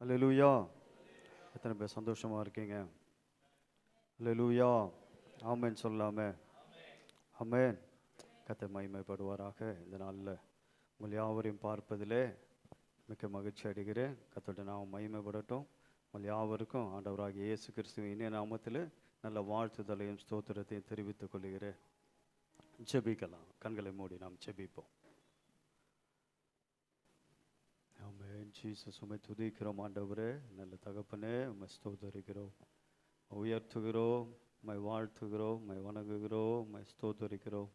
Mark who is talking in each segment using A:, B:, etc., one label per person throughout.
A: அல்லேலூயா. எத்தனை பேர் சந்தோஷமா இருக்கீங்க? அல்லேலூயா. ஆமென் சொல்லாமே. ஆமென். கர்த்தர் மகிமைப்படுவாராக. இந்த நாளில் உங்கள் யாவரையும் பார்ப்பதிலே மிக்க மகிழ்ச்சி அடைகிறேன். கர்த்தருடைய நாமம் மகிமைப்படட்டும். உங்கள் யாவருக்கும் ஆண்டவராகிய இயேசு கிறிஸ்துவின் இனிய நாமத்தில் நல்ல வாழ்த்துதலையும் ஸ்தோத்திரத்தையும் தெரிவித்துக் கொள்கிறேன். ஜெபிக்கலாம். கண்களை மூடி நாம் ஜெபிப்போம். ஆமென். ஜீசஸ், உம்மை துதிக்கிறோம் ஆண்டவரே. நல்ல தகப்பனே, உம்மை ஸ்தோத்தரிக்கிறோம், உயர்த்துகிறோம், உம்மை வாழ்த்துகிறோம், உம்மை வணங்குகிறோம், உம்மை ஸ்தோத்தரிக்கிறோம்.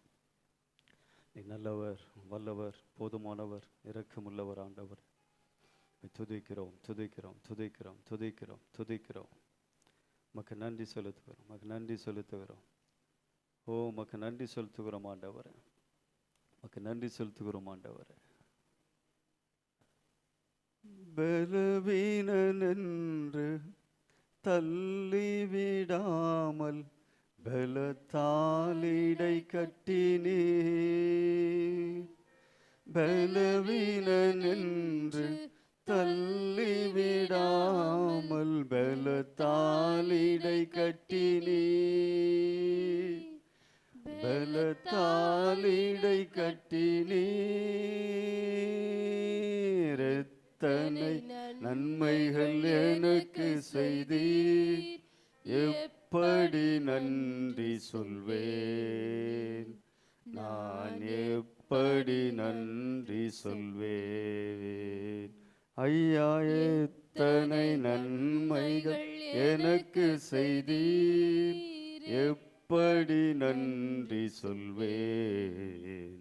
A: நீ நல்லவர், வல்லவர், போதுமானவர், இரக்கமுள்ளவர் ஆண்டவர். உம்மை துதிக்கிறோம், துதிக்கிறோம், துதிக்கிறோம், துதிக்கிறோம், துதிக்கிறோம். உமக்கு நன்றி செலுத்துகிறோம், உமக்கு நன்றி செலுத்துகிறோம். ஓ, உமக்கு நன்றி செலுத்துகிறோம் ஆண்டவரே. உமக்கு நன்றி செலுத்துகிறோம் ஆண்டவரே. பலவீனனென்று தள்ளிவிடாமல் பலத்தாலிடை கட்டினே. பலவீனனென்று தள்ளிவிடாமல் பலத்தாலிடை கட்டினே. பலத்தாலிடை கட்டினே. எத்தனை நன்மைகள் எனக்கு செய்தீர், எப்படி நன்றி சொல்வேன், நான் எப்படி நன்றி சொல்வேன். ஐயா, எத்தனை நன்மைகள் எனக்கு செய்தீர், எப்படி நன்றி சொல்வேன்,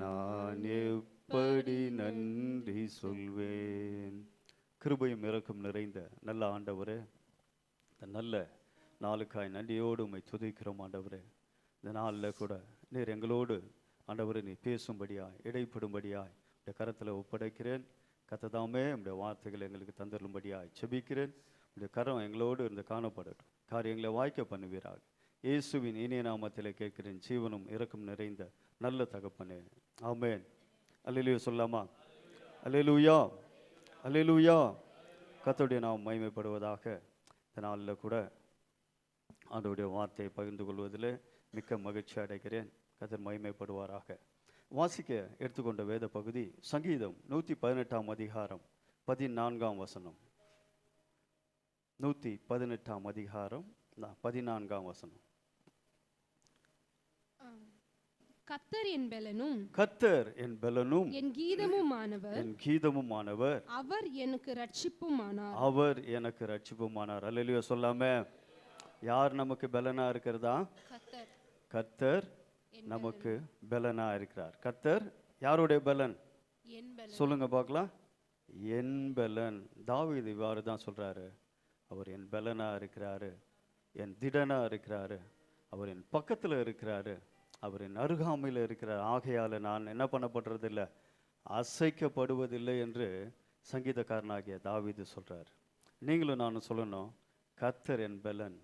A: நான் எப்படி நன்றி சொல்வேன். கிருபையும் இரக்கம் நிறைந்த நல்ல ஆண்டவரே, இந்த நல்ல நாளுக்காய் நன்றியோடு உம்மை துதிக்கிறோம் ஆண்டவரே. இந்த நாளில் கூட நீர் எங்களோடு ஆண்டவரே நீ பேசும்படியாய், இடைப்படும்படியாய் இந்த கரத்தில் ஒப்படைக்கிறேன். கர்த்ததாமே உம்முடைய வார்த்தைகளை எங்களுக்கு தந்தருளும்படியாய் செபிக்கிறேன். உடைய கரம் எங்களோடு இருந்து காணப்படட்டும். காரியங்களை வாய்க்க பண்ணுவீராக. இயேசுவின் இனிய நாமத்திலே கேட்கிறேன், ஜீவனும் இரக்கம் நிறைந்த நல்ல தகப்பனே, ஆமென். அல்லேலூயா சொல்லாமா? அல்லேலூயா, அல்லேலூயா. கர்த்தருடைய நாமம் மகிமைப்படுவதாக. இந்த நாளில் கூட ஆண்டவருடைய வார்த்தையை பகிர்ந்து கொள்வதில் மிக்க மகிழ்ச்சி அடைகிறேன். கர்த்தர் மகிமைப்படுவாராக. வாசிக்க எடுத்துக்கொண்ட வேத பகுதி சங்கீதம் 118 அதிகாரம் 14 வசனம். 118 அதிகாரம் 14 வசனம்.
B: கர்த்தர் என் பெலனும்,
A: கர்த்தர் என் பெலனும்,
B: என் கீதமுமானவர்,
A: என் கீதமுமானவர்,
B: அவர் எனக்கு ரட்சிப்புமானார்.
A: அவர் எனக்கு ரட்சிப்புமானார். அல்லேலூயா சொல்லாமே. யார் நமக்கு பெலனா இருக்கிறதா?
B: கர்த்தர்.
A: கர்த்தர் நமக்கு பெலனா இருக்கிறார். கர்த்தர் யாருடைய பெலன்?
B: என் பெலன்.
A: சொல்லுங்க பார்க்கலாம். என் பெலன். தாவீது இவ்வாறு தான் சொல்றாரு. அவர் என் பெலனா இருக்கிறாரு, என் திடனா இருக்கிறாரு, அவர் என் பக்கத்தில் இருக்கிறாரு, அவர் என் அருகாமையில் இருக்கிறார். ஆகையால் நான் என்ன பண்ணப்படுறதில்லை, அசைக்கப்படுவதில்லை என்று சங்கீதக்காரனாகிய தாவீது சொல்றார். நீங்களும் நானும் சொல்லணும், கர்த்தர் என் பெலன்,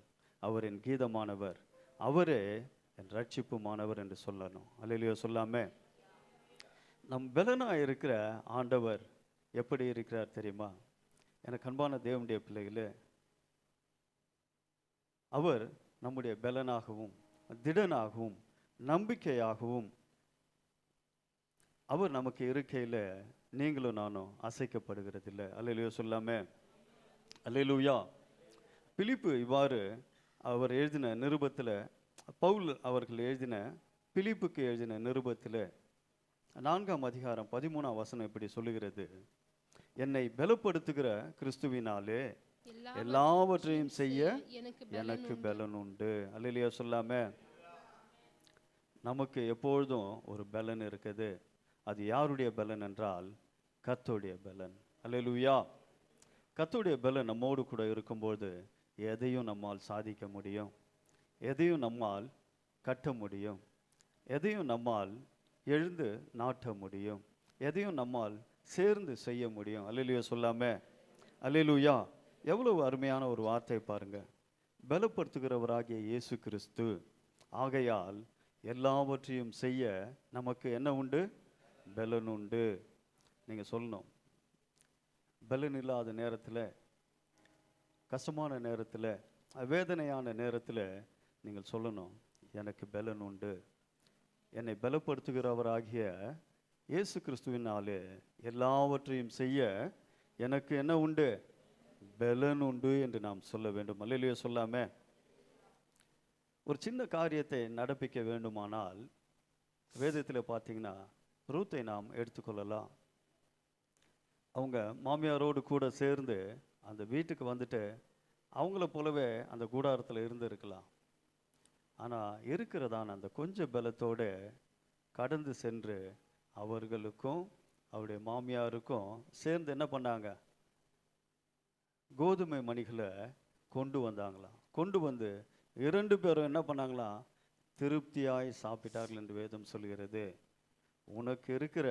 A: அவர் என் கீதமானவர், அவரே என் ரட்சிப்புமானவர் என்று சொல்லணும். அல்லேலூயா சொல்லாமே. நம் பெலனா இருக்கிற ஆண்டவர் எப்படி இருக்கிறார் தெரியுமா? எனக்கு அன்பான தேவனுடைய பிள்ளைகளே, அவர் நம்முடைய பெலனாகவும் திடனாகவும் நம்பிக்கையாகவும் அவர் நமக்கு இருக்கையில் நீங்களும் நானும் அசைக்கப்படுகிறதில்லை. அல்லேலூயா சொல்லாமே. அல்லேலூயா. பிலிப்பு இவ்வாறு அவர் எழுதின நிருபத்தில், பவுல் அவர்கள் எழுதின பிலிப்புக்கு எழுதின நிருபத்தில் 4 அதிகாரம் 13 வசனம் இப்படி சொல்லுகிறது, என்னை பலப்படுத்துகிற கிறிஸ்துவினாலே எல்லாவற்றையும் செய்ய எனக்கு பலன் உண்டு. அல்லேலூயா சொல்லாமே. நமக்கு எப்பொழுதும் ஒரு பலன் இருக்குது. அது யாருடைய பலன் என்றால் கர்த்தருடைய பலன். அல்லேலூயா. கர்த்தருடைய பலன் நம்மோடு கூட இருக்கும்போது எதையும் நம்மால் சாதிக்க முடியும், எதையும் நம்மால் கட்ட முடியும், எதையும் நம்மால் எழுந்து நாட்ட முடியும், எதையும் நம்மால் சேர்ந்து செய்ய முடியும். அல்லேலூயா சொல்லாமே. அல்லேலூயா. எவ்வளவு அருமையான ஒரு வார்த்தை பாருங்க. பலப்படுத்துகிறவராகிய இயேசு கிறிஸ்து, ஆகையால் எல்லாவற்றையும் செய்ய நமக்கு என்ன உண்டு? பலன் உண்டு. நீங்கள் சொல்லணும், பலன் இல்லாத நேரத்தில், கஷ்டமான நேரத்தில், வேதனையான நேரத்தில் நீங்கள் சொல்லணும், எனக்கு பலன் உண்டு. என்னை பலப்படுத்துகிறவராகிய இயேசு கிறிஸ்துவினாலே எல்லாவற்றையும் செய்ய எனக்கு என்ன உண்டு? பலன் உண்டு என்று நாம் சொல்ல வேண்டும். அல்லேலூயா சொல்லாமே. ஒரு சின்ன காரியத்தை நடப்பிக்க வேண்டுமானால் வேதத்தில் பார்த்தீங்கன்னா ரூத்தை நாம் எடுத்துக்கொள்ளலாம். அவங்க மாமியாரோடு கூட சேர்ந்து அந்த வீட்டுக்கு வந்துட்டு அவங்கள போலவே அந்த கூடாரத்தில் இருந்திருக்கலாம். ஆனால் இருக்கிறதான அந்த கொஞ்சம் பலத்தோடு கடந்து சென்று அவர்களுக்கும் அவருடைய மாமியாருக்கும் சேர்ந்து என்ன பண்ணாங்க? கோதுமை மணிகளை கொண்டு வந்தாங்களாம். கொண்டு வந்து 2 பேரும் என்ன பண்ணாங்களாம்? திருப்தியாய் சாப்பிட்டார்கள் என்று வேதம் சொல்கிறது. உனக்கு இருக்கிற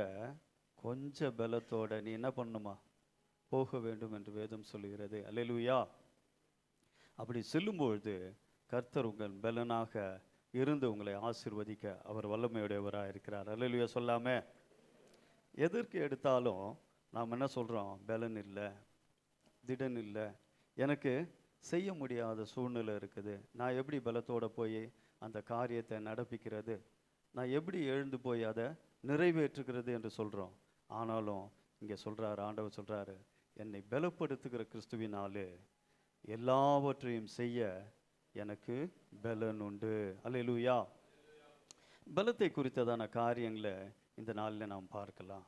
A: கொஞ்ச பலத்தோட நீ என்ன பண்ணுமா? போக வேண்டும் என்று வேதம் சொல்கிறது. அல்லேலூயா. அப்படி செல்லும்பொழுது கர்த்தர் உங்கள் பலனாக இருந்து உங்களை ஆசீர்வதிக்க அவர் வல்லமையுடையவராக இருக்கிறார். அல்லேலூயா சொல்லாமே. எதற்கு எடுத்தாலும் நாம் என்ன சொல்கிறோம்? பலன் இல்லை, திடன் இல்லை, எனக்கு செய்ய முடியாத சூழ்நிலை இருக்குது, நான் எப்படி பலத்தோடு போய் அந்த காரியத்தை நடப்பிக்கிறது, நான் எப்படி எழுந்து போய் அதை நிறைவேற்றுகிறது என்று சொல்கிறோம். ஆனாலும் இங்கே சொல்கிறார், ஆண்டவர் சொல்கிறாரு, என்னை பலப்படுத்துகிற கிறிஸ்துவினாலே எல்லாவற்றையும் செய்ய எனக்கு பலன் உண்டு. அல்லேலூயா. பலத்தை குறித்ததான காரியங்களை இந்த நாளில் நாம் பார்க்கலாம்.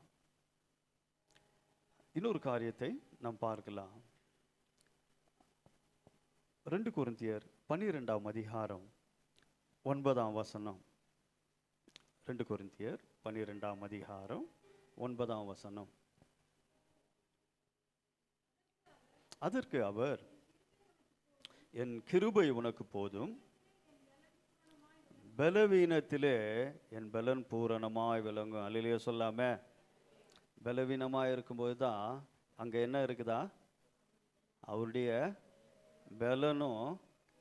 A: இன்னொரு காரியத்தை நாம் பார்க்கலாம். 2 கொரிந்தியர் 12ஆம் அதிகாரம் 9ஆம் வசனம். 2 கொரிந்தியர் 12ஆம் அதிகாரம் 9ஆம் வசனம். அதற்கு அவர், என் கிருபை உனக்கு போதும், பலவீனத்திலே என் பலன் பூரணமாய் விளங்கும். அல்லேலூயா சொல்லாம. பலவீனமாக இருக்கும்போது தான் அங்கே என்ன இருக்குதா? அவருடைய பலனும்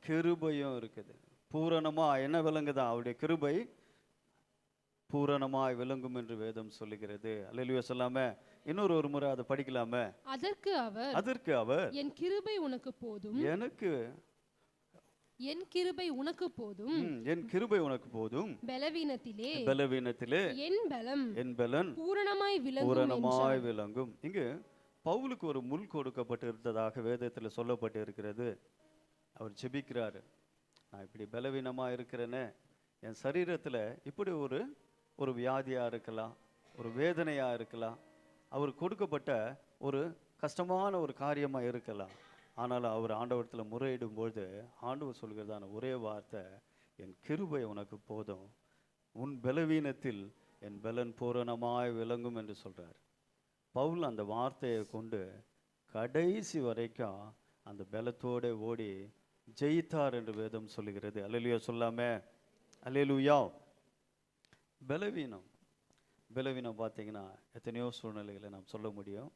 A: கிருபையும் இருக்குது. பூரணமாக என்ன விளங்குதா? அவருடைய கிருபை பூரணமாய் விளங்கும் என்று வேதம் சொல்லுகிறது. அல்லேலூயா சொல்லாம. இன்னொரு முறை அதை படிக்கலாமே. அதற்கு அவர்
B: என் கிருபை உனக்கு போதும், என் கிருபை உனக்கு போதும்,
A: என் கிருபை உனக்கு போதும், பலவீனத்திலே என் பலன் பூரணமாய் விளங்கும். இங்கு பவுலுக்கு ஒரு முள் கொடுக்கப்பட்டு இருந்ததாக வேதத்தில் சொல்லப்பட்டு இருக்கிறது. அவர் ஜெபிக்கிறாரு, நான் இப்படி பலவீனமாக இருக்கிறேன்னு, என் சரீரத்தில் இப்படி ஒரு வியாதியாக இருக்கலாம், ஒரு வேதனையாக இருக்கலாம், அவர் கொடுக்கப்பட்ட ஒரு கஷ்டமான ஒரு காரியமாக இருக்கலாம். ஆனாலும் அவர் ஆண்டவரத்தில் முறையிடும்பொழுது ஆண்டவர் சொல்கிறதான ஒரே வார்த்தை, என் கிருபை உனக்கு போதும், உன் பலவீனத்தில் என் பலன் பூரணமாய் விளங்கும் என்று சொல்கிறார். பவுல் அந்த வார்த்தையை கொண்டு கடைசி வரைக்கும் அந்த பலத்தோடு ஓடி ஜெயித்தார் என்று வேதம் சொல்லுகிறது. அல்லேலூயா சொல்லாமே. அல்லேலூயா. பலவீனம் பார்த்தீங்கன்னா எத்தனையோ சூழ்நிலைகளை நாம் சொல்ல முடியும்.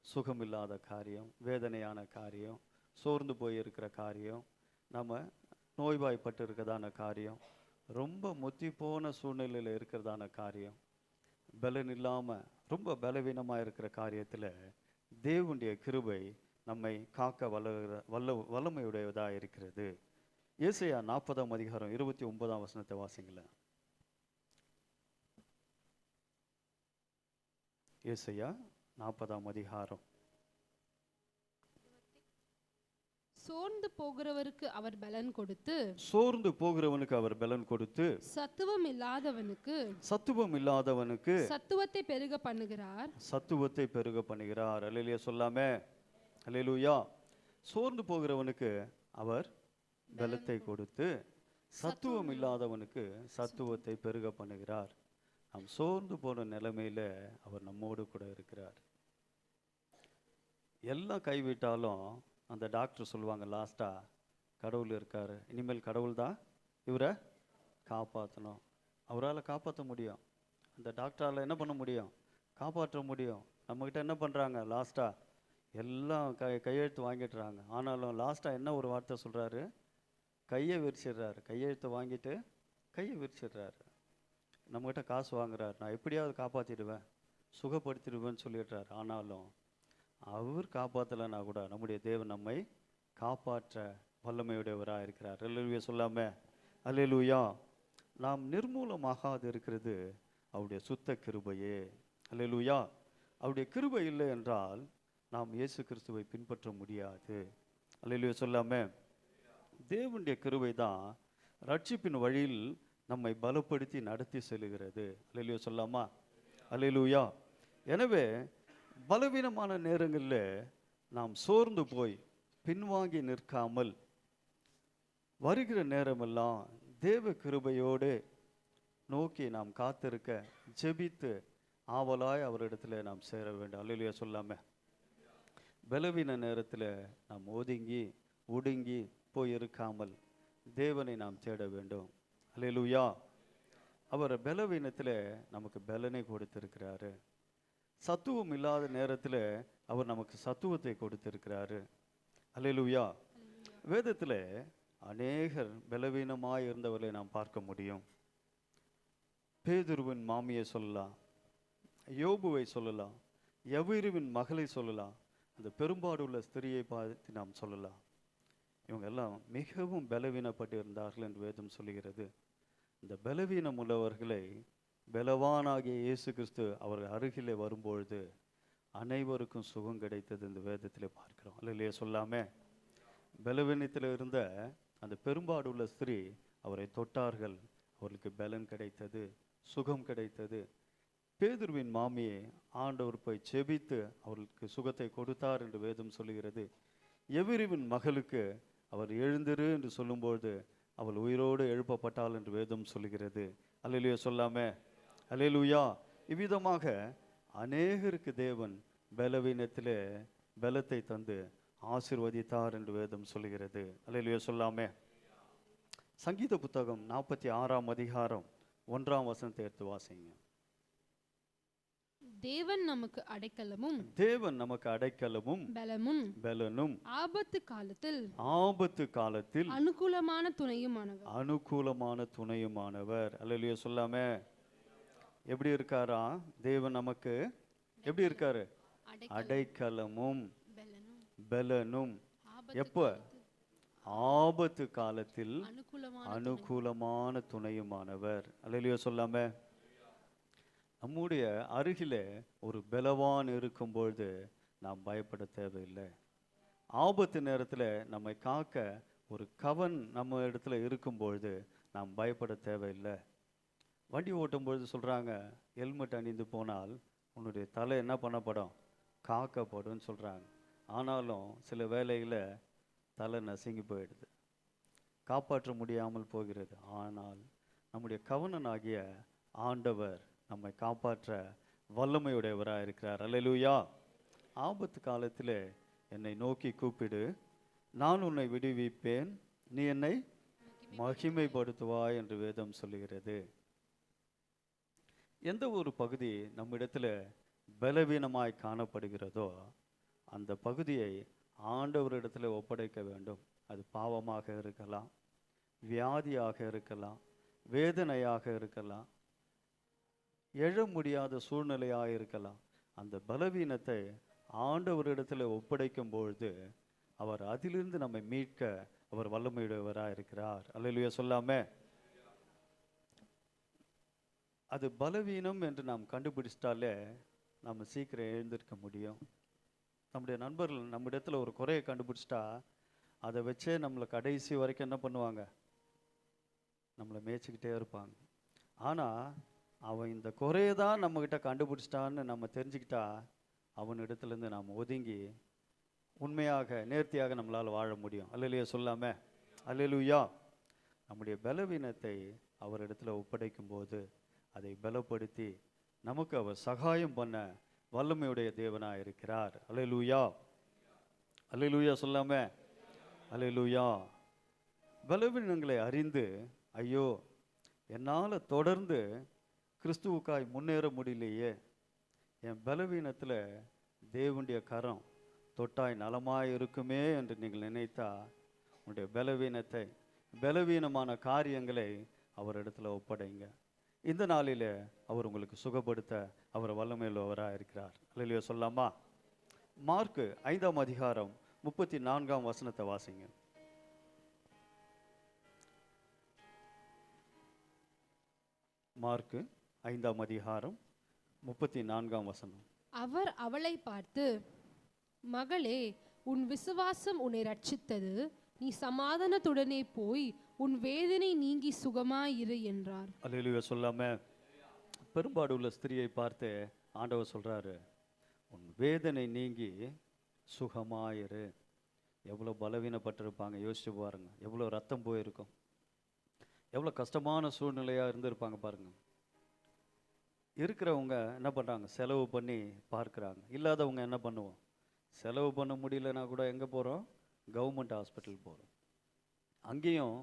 A: சுகமில்லாத காரியம், வேதனையான காரியம், சோர்ந்து போயிருக்கிற காரியம், நம்ம நோய்வாய்ப்பட்டு இருக்கிறதான காரியம், ரொம்ப முத்தி போன சூழ்நிலையில் இருக்கிறதான காரியம், பலன் இல்லாமல் ரொம்ப பலவீனமாக இருக்கிற காரியத்தில் தேவனுடைய கிருபை நம்மை காக்க வல்லமையுடையதாக இருக்கிறது. ஏசாயா 40ஆம் அதிகாரம் 29ஆம் வசனத்தை வாசிங்களேன். ஏசாயா 40ஆம் அதிகாரம்.
B: சோர்ந்து போகிறவருக்கு அவர் பலன் கொடுத்து சத்துவம் இல்லாதவனுக்கு சத்துவத்தை பெருக பண்ணுகிறார். அல்லேலூயா சொல்லாமே. அல்லேலூயா. சோர்ந்து போகிறவனுக்கு அவர் பலத்தை கொடுத்து சத்துவம் இல்லாதவனுக்கு சத்துவத்தை பெருக பண்ணுகிறார். நாம் சோர்ந்து போன நிலைமையில அவர் நம்மோடு கூட இருக்கிறார். எல்லாம் கைவிட்டாலும் அந்த டாக்டர் சொல்லுவாங்க லாஸ்டா, கடவுள் இருக்காரு, இனிமேல் கடவுள் தான் இவரை காப்பாற்றணும். அவரால் காப்பாற்ற முடியும், அந்த டாக்டரால் என்ன பண்ண முடியும்? காப்பாற்ற முடியும். நம்மக்கிட்ட என்ன பண்ணுறாங்க? லாஸ்ட்டாக எல்லாம் கையெழுத்து வாங்கிடுறாங்க. ஆனாலும் லாஸ்ட்டாக என்ன ஒரு வார்த்தை சொல்கிறாரு? கையை விரிச்சிடுறாரு. கையெழுத்தை வாங்கிட்டு கையை விரிச்சிடுறாரு. நம்மகிட்ட காசு வாங்குறாரு, நான் எப்படியாவது காப்பாற்றிடுவேன்,
A: சுகப்படுத்திடுவேன்னு சொல்லிடுறார். ஆனாலும் அவர் காப்பாற்றலைன்னா கூட நம்முடைய தேவன் நம்மை காப்பாற்ற வல்லமையுடையவராக இருக்கிறார். அல்லேலூயா சொல்லாம அல்லேலூயா. நாம் நிர்மூலமாகாது இருக்கிறது அவருடைய சுத்த கிருபையே. அல்லேலூயா. அவருடைய கிருபை இல்லை என்றால் நாம் இயேசு கிறிஸ்துவை பின்பற்ற முடியாது. அல்லேலூயா சொல்லாம தேவனுடைய கிருபை தான் ரட்சிப்பின் வழியில் நம்மை பலப்படுத்தி நடத்தி செல்கிறது. அல்லேலூயா சொல்லாமா அல்லேலூயா. எனவே பலவீனமான நேரங்களில் நாம் சோர்ந்து போய் பின்வாங்கி நிற்காமல் வருகிற நேரமெல்லாம் தேவ கிருபையோடு நோக்கி நாம் காத்திருக்க ஜெபித்து ஆவலாய் அவரிடத்துல நாம் சேர வேண்டும். அல்லேலூயா சொல்லாம பலவீன நேரத்தில் நாம் ஒடுங்கி போய் இருக்காமல் தேவனை நாம் தேட வேண்டும். அல்லேலூயா. அவர் பலவீனத்தில் நமக்கு பலனை கொடுத்திருக்கிறாரு. சத்துவம் இல்லாத நேரத்தில் அவர் நமக்கு சத்துவத்தை கொடுத்திருக்கிறாரு. அல்லேலூயா. வேதத்தில் அநேகர் பலவீனமாய் இருந்தவர்களை நாம் பார்க்க முடியும். பேதுருவின் மாமியை சொல்லலாம், யோபுவை சொல்லலாம், யவீருவின் மகளை சொல்லலாம், அந்த பெரும்பாடுள்ள ஸ்திரியை பார்த்து நாம் சொல்லலாம். இவங்க எல்லாம் மிகவும் பலவீனப்பட்டு இருந்தார்கள் என்று வேதம் சொல்லுகிறது. இந்த பலவீனம் உள்ளவர்களை பலவானாகிய இயேசு கிறிஸ்து அவர்கள் அருகிலே வரும்பொழுது அனைவருக்கும் சுகம் கிடைத்தது இந்த வேதத்தில் பார்க்கிறோம். அல்லேலூயா சொல்லாமே பலவீனத்தில் இருந்த அந்த பெரும்பாடுள்ள ஸ்திரீ அவரை தொட்டார்கள், அவர்களுக்கு பலன் கிடைத்தது, சுகம் கிடைத்தது. பேதுருவின் மாமியை ஆண்டவர் போய் செபித்து அவர்களுக்கு சுகத்தை கொடுத்தார் என்று வேதம் சொல்லுகிறது. யவீருவின் மகளுக்கு அவர் எழுந்திரு என்று சொல்லும்போது அவள் உயிரோடு எழுப்பப்பட்டாள் என்று வேதம் சொல்லுகிறது. அல்லேலூயா சொல்லாமே அல்லேலூயா. இவ்விதமாக அநேகருக்கு தேவன் பலவீனத்திலே பலத்தை தந்து ஆசீர்வதித்தார் என்று வேதம் சொல்லுகிறது. அல்லேலூயா சொல்லாமே. சங்கீத புத்தகம் 46ஆம் அதிகாரம் 1ஆம் வசனத்தை எடுத்து வாசிங்க.
C: தேவன் நமக்கு அடைக்கலமும்
A: பலனும்
C: ஆபத்து காலத்தில்
A: அனுகூலமான துணையுமானவர். அல்லேலூயா சொல்லாமே. எப்படி இருக்காரா தேவன் நமக்கு? எப்படி இருக்காரு? அடைக்கலமும் பலனும். எப்ப? ஆபத்து காலத்தில் அனுகூலமான துணையுமானவர். அல்லேலூயா சொல்லாம நம்முடைய அருகிலே ஒரு பலவான் இருக்கும்பொழுது நாம் பயப்பட தேவையில்லை. ஆபத்து நேரத்தில் நம்மை காக்க ஒரு கவன் நம்ம இடத்துல இருக்கும்பொழுது நாம் பயப்பட தேவையில்லை. வண்டி ஓட்டும் பொழுது சொல்கிறாங்க, ஹெல்மெட் அணிந்து போனால் உன்னுடைய தலை என்ன பண்ணப்படும்? காக்கப்படும் சொல்கிறாங்க. ஆனாலும் சில வேளையில் தலை நசுங்கி போயிடுது, காப்பாற்ற முடியாமல் போகிறது. ஆனால் நம்முடைய கவனனாகிய ஆண்டவர் நம்மை காப்பாற்ற வல்லமையுடையவராக இருக்கிறார். அல்லேலூயா. ஆபத்து காலத்தில் என்னை நோக்கி கூப்பிடு, நான் உன்னை விடுவிப்பேன், நீ என்னை மகிமைப்படுத்துவாய் என்று வேதம் சொல்லுகிறது. எந்த ஒரு பகுதி நம்மிடத்தில் பலவீனமாய் காணப்படுகிறதோ அந்த பகுதியை ஆண்டவரிடத்தில் ஒப்படைக்க வேண்டும். அது பாவமாக இருக்கலாம், வியாதியாக இருக்கலாம், வேதனையாக இருக்கலாம், எழ முடியாத சூழ்நிலையாக இருக்கலாம். அந்த பலவீனத்தை ஆண்டவரிடத்தில் ஒப்படைக்கும் பொழுது அவர் அதிலிருந்து நம்மை மீட்க அவர் வல்லமையுடையவராக இருக்கிறார். அல்லேலூயா சொல்லாம அது பலவீனம் என்று நாம் கண்டுபிடிச்சிட்டாலே நம்ம சீக்கிரம் எழுந்திருக்க முடியும். நம்முடைய நண்பர்கள் நம்ம இடத்துல ஒரு குறையை கண்டுபிடிச்சிட்டா அதை வச்சே நம்மளை கடைசி வரைக்கும் என்ன பண்ணுவாங்க? நம்மளை மேய்ச்சிக்கிட்டே இருப்பாங்க. ஆனால் அவன் இந்த குறையை தான் நம்மக்கிட்ட கண்டுபிடிச்சிட்டான்னு நம்ம தெரிஞ்சுக்கிட்டா அவனிடத்துலேருந்து நாம் ஒதுங்கி உண்மையாக நேர்த்தியாக நம்மளால் வாழ முடியும். அல்லேலூயா சொல்லாம அல்லேலூயா. நம்முடைய பலவீனத்தை அவரிடத்துல ஒப்படைக்கும் போது அதை பலப்படுத்தி நமக்கு அவர் சகாயம் பண்ண வல்லமையுடைய தேவனாக இருக்கிறார். அல்லேலூயா அல்லேலூயா சொல்லாம அல்லேலூயா. பலவீனங்களை அறிந்து ஐயோ என்னால் தொடர்ந்து கிறிஸ்துவுக்காய் முன்னேற முடியலையே, என் பலவீனத்தில் தேவனுடைய கரம் தொட்டாய் நலமாய் இருக்குமே என்று நீங்கள் நினைத்தா உங்களுடைய பலவீனமான காரியங்களை அவரிடத்துல ஒப்படைங்க. இந்த நாளிலே அவர் உங்களுக்கு சுகப்படுத்த அவர் வல்லமையுள்ளவராக இருக்கிறார். அல்லேலூயா சொல்லாமா? மார்க்கு 5ஆம் அதிகாரம் 34ஆம் வசனத்தை வாசிங்க. மார்க்கு 5ஆம் அதிகாரம் 34ஆம் வசனம்.
C: அவர் அவளை பார்த்து, மகளே, உன் விசுவாசம் உன்னை ரட்சித்தது, நீ சமாதானத்துடனே போய் உன் வேதனை நீங்கி சுகமாயிரு என்றார்.
A: அல்லேலூயா சொல்லாம? பெரும்பாடு உள்ள ஸ்திரியை பார்த்து ஆண்டவர் சொல்றாரு, உன் வேதனை நீங்கி சுகமாயிரு. எவ்வளோ பலவீனப்பட்டிருப்பாங்க, யோசிச்சு பாருங்க. எவ்வளோ ரத்தம் போயிருக்கும், எவ்வளோ கஷ்டமான சூழ்நிலையாக இருந்திருப்பாங்க பாருங்க. இருக்கிறவங்க என்ன பண்ணுறாங்க? செலவு பண்ணி பார்க்குறாங்க. இல்லாதவங்க என்ன பண்ணுவோம்? செலவு பண்ண முடியலன்னா கூட எங்கே போகிறோம்? கவர்மெண்ட் ஹாஸ்பிட்டல் போகிறோம். அங்கேயும்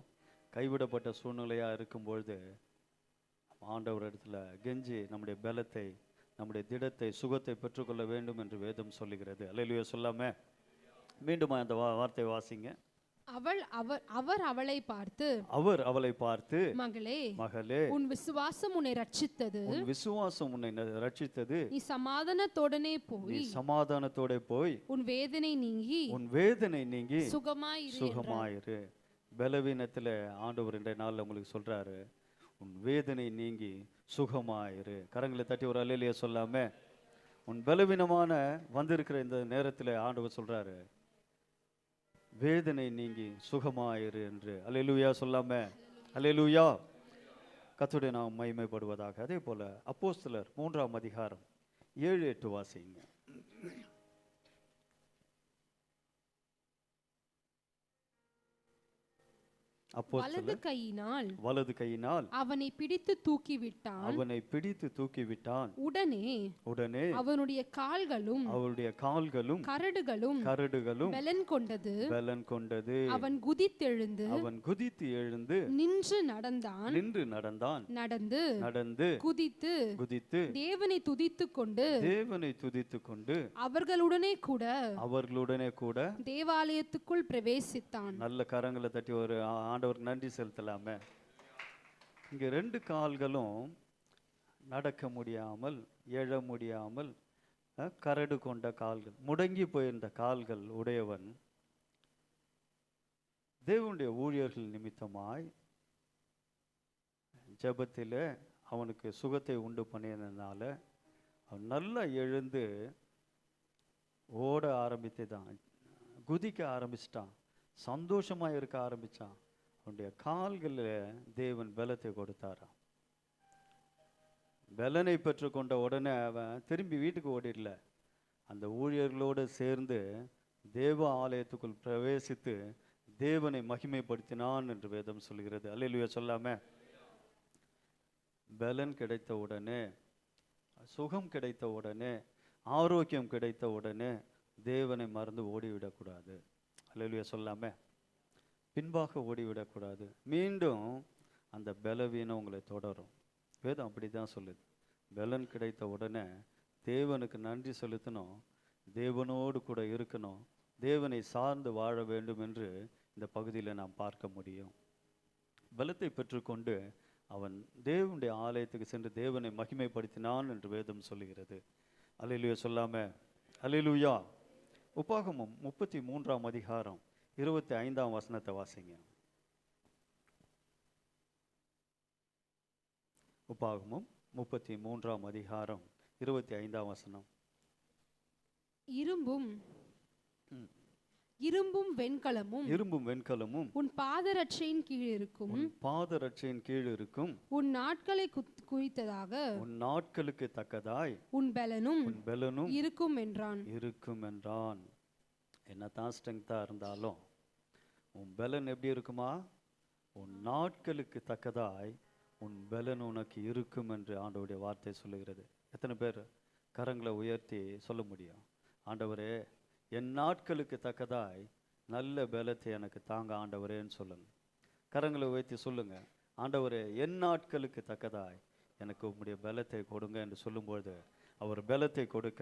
A: கைவிடப்பட்ட சூழ்நிலையாக இருக்கும்பொழுது ஆண்டவர் இடத்துல கெஞ்சி நம்முடைய பலத்தை, நம்முடைய திடத்தை, சுகத்தை பெற்றுக்கொள்ள வேண்டும் என்று வேதம் சொல்லுகிறது. அல்லேலூயா சொல்லாம? மீண்டும் அந்த வார்த்தையை வாசிங்க.
C: அவர் அவளை பார்த்து,
A: அவர் அவளை பார்த்து,
C: மகளே,
A: மகளே,
C: உன் விசுவாசம் உன்னை ரட்சித்தது,
A: உன் விசுவாசம் உன்னை ரட்சித்தது,
C: நீ சமாதானத்தோடனே
A: நீ
C: போய்
A: சமாதானத்தோட போய்
C: உன் வேதனை நீங்கி
A: உன் வேதனை நீங்கி
C: சுகமாயிரு என்றார்.
A: சுகமாயிரு. பலவீனத்துல ஆண்டவர் இன்றைய நாள்ல உங்களுக்கு சொல்றாரு, உன் வேதனை நீங்கி சுகமாயிரு. கரங்களை தட்டி ஒரு அல்லேலூயா சொல்லாம? உன் பலவீனமான வந்திருக்கிற இந்த நேரத்தில் ஆண்டவர் சொல்றாரு, வேதனை நீங்கி சுகமாயிரு என்று. அல்லேலூயா சொல்லாம? அல்லேலூயா. கர்த்தருடைய நாமம் மகிமைப்படுவதாக. அதே போல அப்போஸ்தலர் 3ஆம் அதிகாரம் 7-8 வாசிங்க.
C: வலது கையினால்
A: வலது கையினால்
C: அவனை பிடித்து தூக்கிவிட்டான்.
A: அவனை பிடித்து தூக்கிவிட்டான்.
C: உடனே அவனுடைய கால்களும்
A: அவருடைய கால்களும் கரடுகளும்
C: பலன் கொண்டது. அவன் குதித்து எழுந்து நின்று நடந்தான். நடந்து குதித்து தேவனை துதித்துக் கொண்டு அவர்களுடனே கூட தேவாலயத்துக்குள் பிரவேசித்தான்.
A: நல்ல கரங்களை தட்டி ஒரு ஆண்டவருக்கு நன்றி செலுத்தலாமே. இங்க 2 கால்களும் நடக்க முடியாமல், எழ முடியாமல், கரடு கொண்ட கால்கள், முடங்கி போயிருந்த கால்கள் உடையவன் தேவனுடைய ஊழியர்கள் நிமித்தமாய் ஜெபத்திலே அவனுக்கு சுகத்தை உண்டு பண்ணியதுனால அவன் நல்லா எழுந்து ஓட ஆரம்பித்துதான், குதிக்க ஆரம்பிச்சிட்டான், சந்தோஷமா இருக்க ஆரம்பிச்சான். அவனுடைய கால்களில் தேவன் பலத்தை கொடுத்தாராம். பலனை பெற்று கொண்ட உடனே அவன் திரும்பி வீட்டுக்கு ஓடிடல, அந்த ஊழியர்களோடு சேர்ந்து தேவ ஆலயத்துக்குள் பிரவேசித்து தேவனை மகிமைப்படுத்தினான் என்று வேதம் சொல்கிறது. அல்லேலூயா சொல்லாம? பலன் கிடைத்த உடனே, சுகம் கிடைத்த உடனே, ஆரோக்கியம் கிடைத்த உடனே தேவனை மறந்து ஓடிவிடக்கூடாது. அல்லேலூயா சொல்லாம? பின்பாக ஓடிவிடக்கூடாது. மீண்டும் அந்த பலவீனம் உங்களை தொடரும். வேதம் அப்படி தான் சொல்லுது. பலன் கிடைத்த உடனே தேவனுக்கு நன்றி செலுத்தணும், தேவனோடு கூட இருக்கணும், தேவனை சார்ந்து வாழ வேண்டும் என்று இந்த பகுதியில் நாம் பார்க்க முடியும். பலத்தை பெற்றுக்கொண்டு அவன் தேவனுடைய ஆலயத்துக்கு சென்று தேவனை மகிமைப்படுத்தினான் என்று வேதம் சொல்லுகிறது. அல்லேலூயா சொல்லாம? அல்லேலூயா. உபாகமம் 33ஆம் அதிகாரம் 25ஆம் வசனத்தை வாசிங்க. உபாகமம் 33ஆம் அதிகாரம் 25ஆம் வசனம்.
C: இரும்பும் வெண்கலமும் உன் பாதரட்சையின் கீழ் இருக்கும். உன் நாட்களை குறித்ததாக,
A: உன் நாட்களுக்கு தக்கதாய்
C: உன் பலனும் இருக்கும்
A: என்றான். என்னதான் ஸ்ட்ரெங்தா இருந்தாலும் உன் பலன் எப்படி இருக்குமா? உன் நாட்களுக்கு தக்கதாய் உன் பலன் உனக்கு இருக்கும் என்று ஆண்டவருடைய வார்த்தை சொல்லுகிறது. எத்தனை பேர் கரங்களை உயர்த்தி சொல்ல முடியும்? ஆண்டவரே, என் நாட்களுக்கு தக்கதாய் நல்ல பலத்தை எனக்கு தாங்க ஆண்டவரேன்னு சொல்லுங்க. கரங்களை உயர்த்தி சொல்லுங்க, ஆண்டவரே, என் நாட்களுக்கு தக்கதாய் எனக்கு உம்முடைய பலத்தை கொடுங்க என்று சொல்லும்பொழுது அவர் பலத்தை கொடுக்க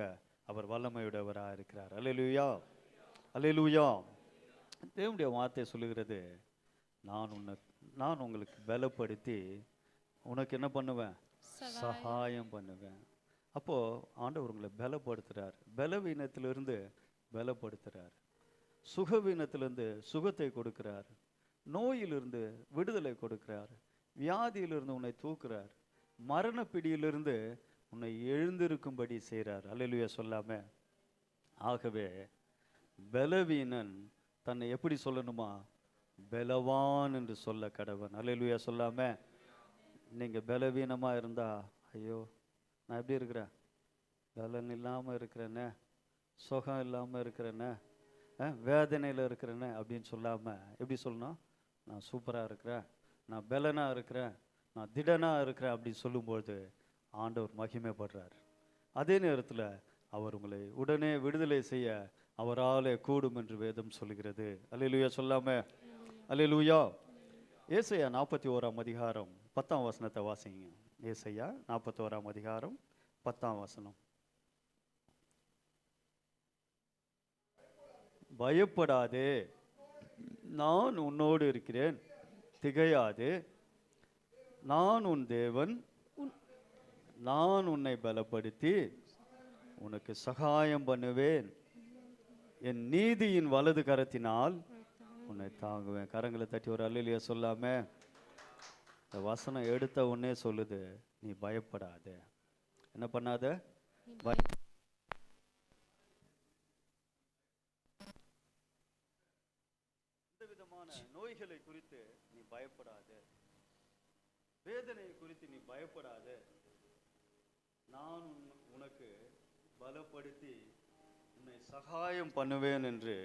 A: அவர் வல்லமையுடையவராக இருக்கிறார். அல்லேலூயா, அல்லேலூயா. தேவனுடைய வார்த்தை சொல்லுகிறது, நான் உங்களுக்கு பலப்படுத்தி உனக்கு என்ன பண்ணுவேன்? சகாயம் பண்ணுவேன். அப்போ ஆண்டவர் உங்களை பலப்படுத்துறார். பலவீனத்திலிருந்து பலப்படுத்துறார். சுகவீனத்திலிருந்து சுகத்தை கொடுக்கிறார். நோயிலிருந்து விடுதலை கொடுக்கிறார். வியாதியிலிருந்து உன்னை தூக்குறார். மரண பிடியிலிருந்து உன்னை எழுந்திருக்கும்படி செய்கிறார். அல்லேலூயா சொல்லாம. ஆகவே பலவீனன் தன்னை எப்படி சொல்லணுமா? பலவான் என்று சொல்ல கடவன். அல்லேலூயா சொல்லாம. நீங்க பலவீனமா இருந்தா, ஐயோ நான் எப்படி இருக்கிறேன், பலன் இல்லாம இருக்கிறேனே, சுகம் இல்லாம இருக்கிறேனே, வேதனையில இருக்கிறேனே அப்படின்னு சொல்லாம எப்படி சொல்லணும்? நான் சூப்பரா இருக்கிறேன், நான் பலனா இருக்கிறேன், நான் திடனா இருக்கிறேன் அப்படின்னு சொல்லும்போது ஆண்டவர் மகிமைப்படுறார். அதே நேரத்தில் அவர் உங்களை உடனே விடுதலை செய்ய அவராலே கூடும் என்று வேதம் சொல்லுகிறது. அல்லேலூயா சொல்லாம. அல்லேலூயா. ஏசாயா 41ஆம் அதிகாரம் 10ஆம் வசனத்தை வாசிங்க. ஏசாயா 41ஆம் அதிகாரம் 10ஆம் வசனம். பயப்படாதே, நான் உன்னோடு இருக்கிறேன், திகையாதே, நான் உன் தேவன், நான் உன்னை பலப்படுத்தி உனக்கு சகாயம் பண்ணுவேன், என் நீதியின் வலது கரத்தினால் உன்னை தாங்குவேன். கரங்களை தட்டி ஒரு அல்லேலூயா சொல்லாம. இந்த வசனம் எடுத்த உடனே சொல்லுது, நீ பயப்படாத. என்ன பண்ணாத? இந்த விதமான நோய்களை குறித்து நீ பயப்படாத, வேதனை குறித்து நீ பயப்படாத, நான் உனக்கு பலப்படுத்தி உன்னை சகாயம் பண்ணுவேன் என்று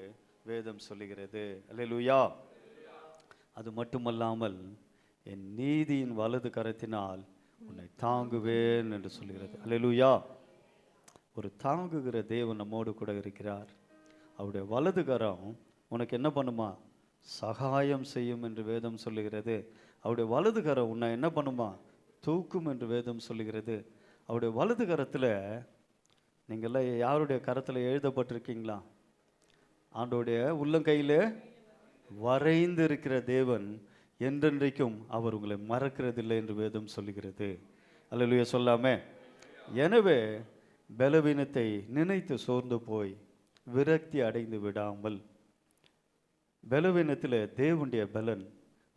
A: வேதம் சொல்லுகிறது. அல்லேலூயா. அது மட்டுமல்லாமல் என் நீதியின் வலது கரத்தினால் உன்னை தாங்குவேன் என்று சொல்லுகிறது. அல்லேலூயா. ஒரு தாங்குகிற தேவன் நம்மோடு கூட இருக்கிறார். அவருடைய வலது கரம் உனக்கு என்ன பண்ணுமா? சகாயம் செய்யும் என்று வேதம் சொல்லுகிறது. அவருடைய வலது கரம் உன்னை என்ன பண்ணுமா? தூக்கும் என்று வேதம் சொல்லுகிறது. அவருடைய வலது கரத்தில் நீங்கள்லாம் யாருடைய கரத்தில் எழுதப்பட்டிருக்கீங்களா? ஆண்டோடைய உள்ளங்கையில் வரைந்து இருக்கிற தேவன் என்றென்றைக்கும் அவர் உங்களை மறக்கிறதில்லை என்று வேதம் சொல்லுகிறது. அல்லேலூயா சொல்லாமே. எனவே பலவீனத்தை நினைத்து சோர்ந்து போய் விரக்தி அடைந்து விடாமல், பலவீனத்தில் தேவனுடைய பலன்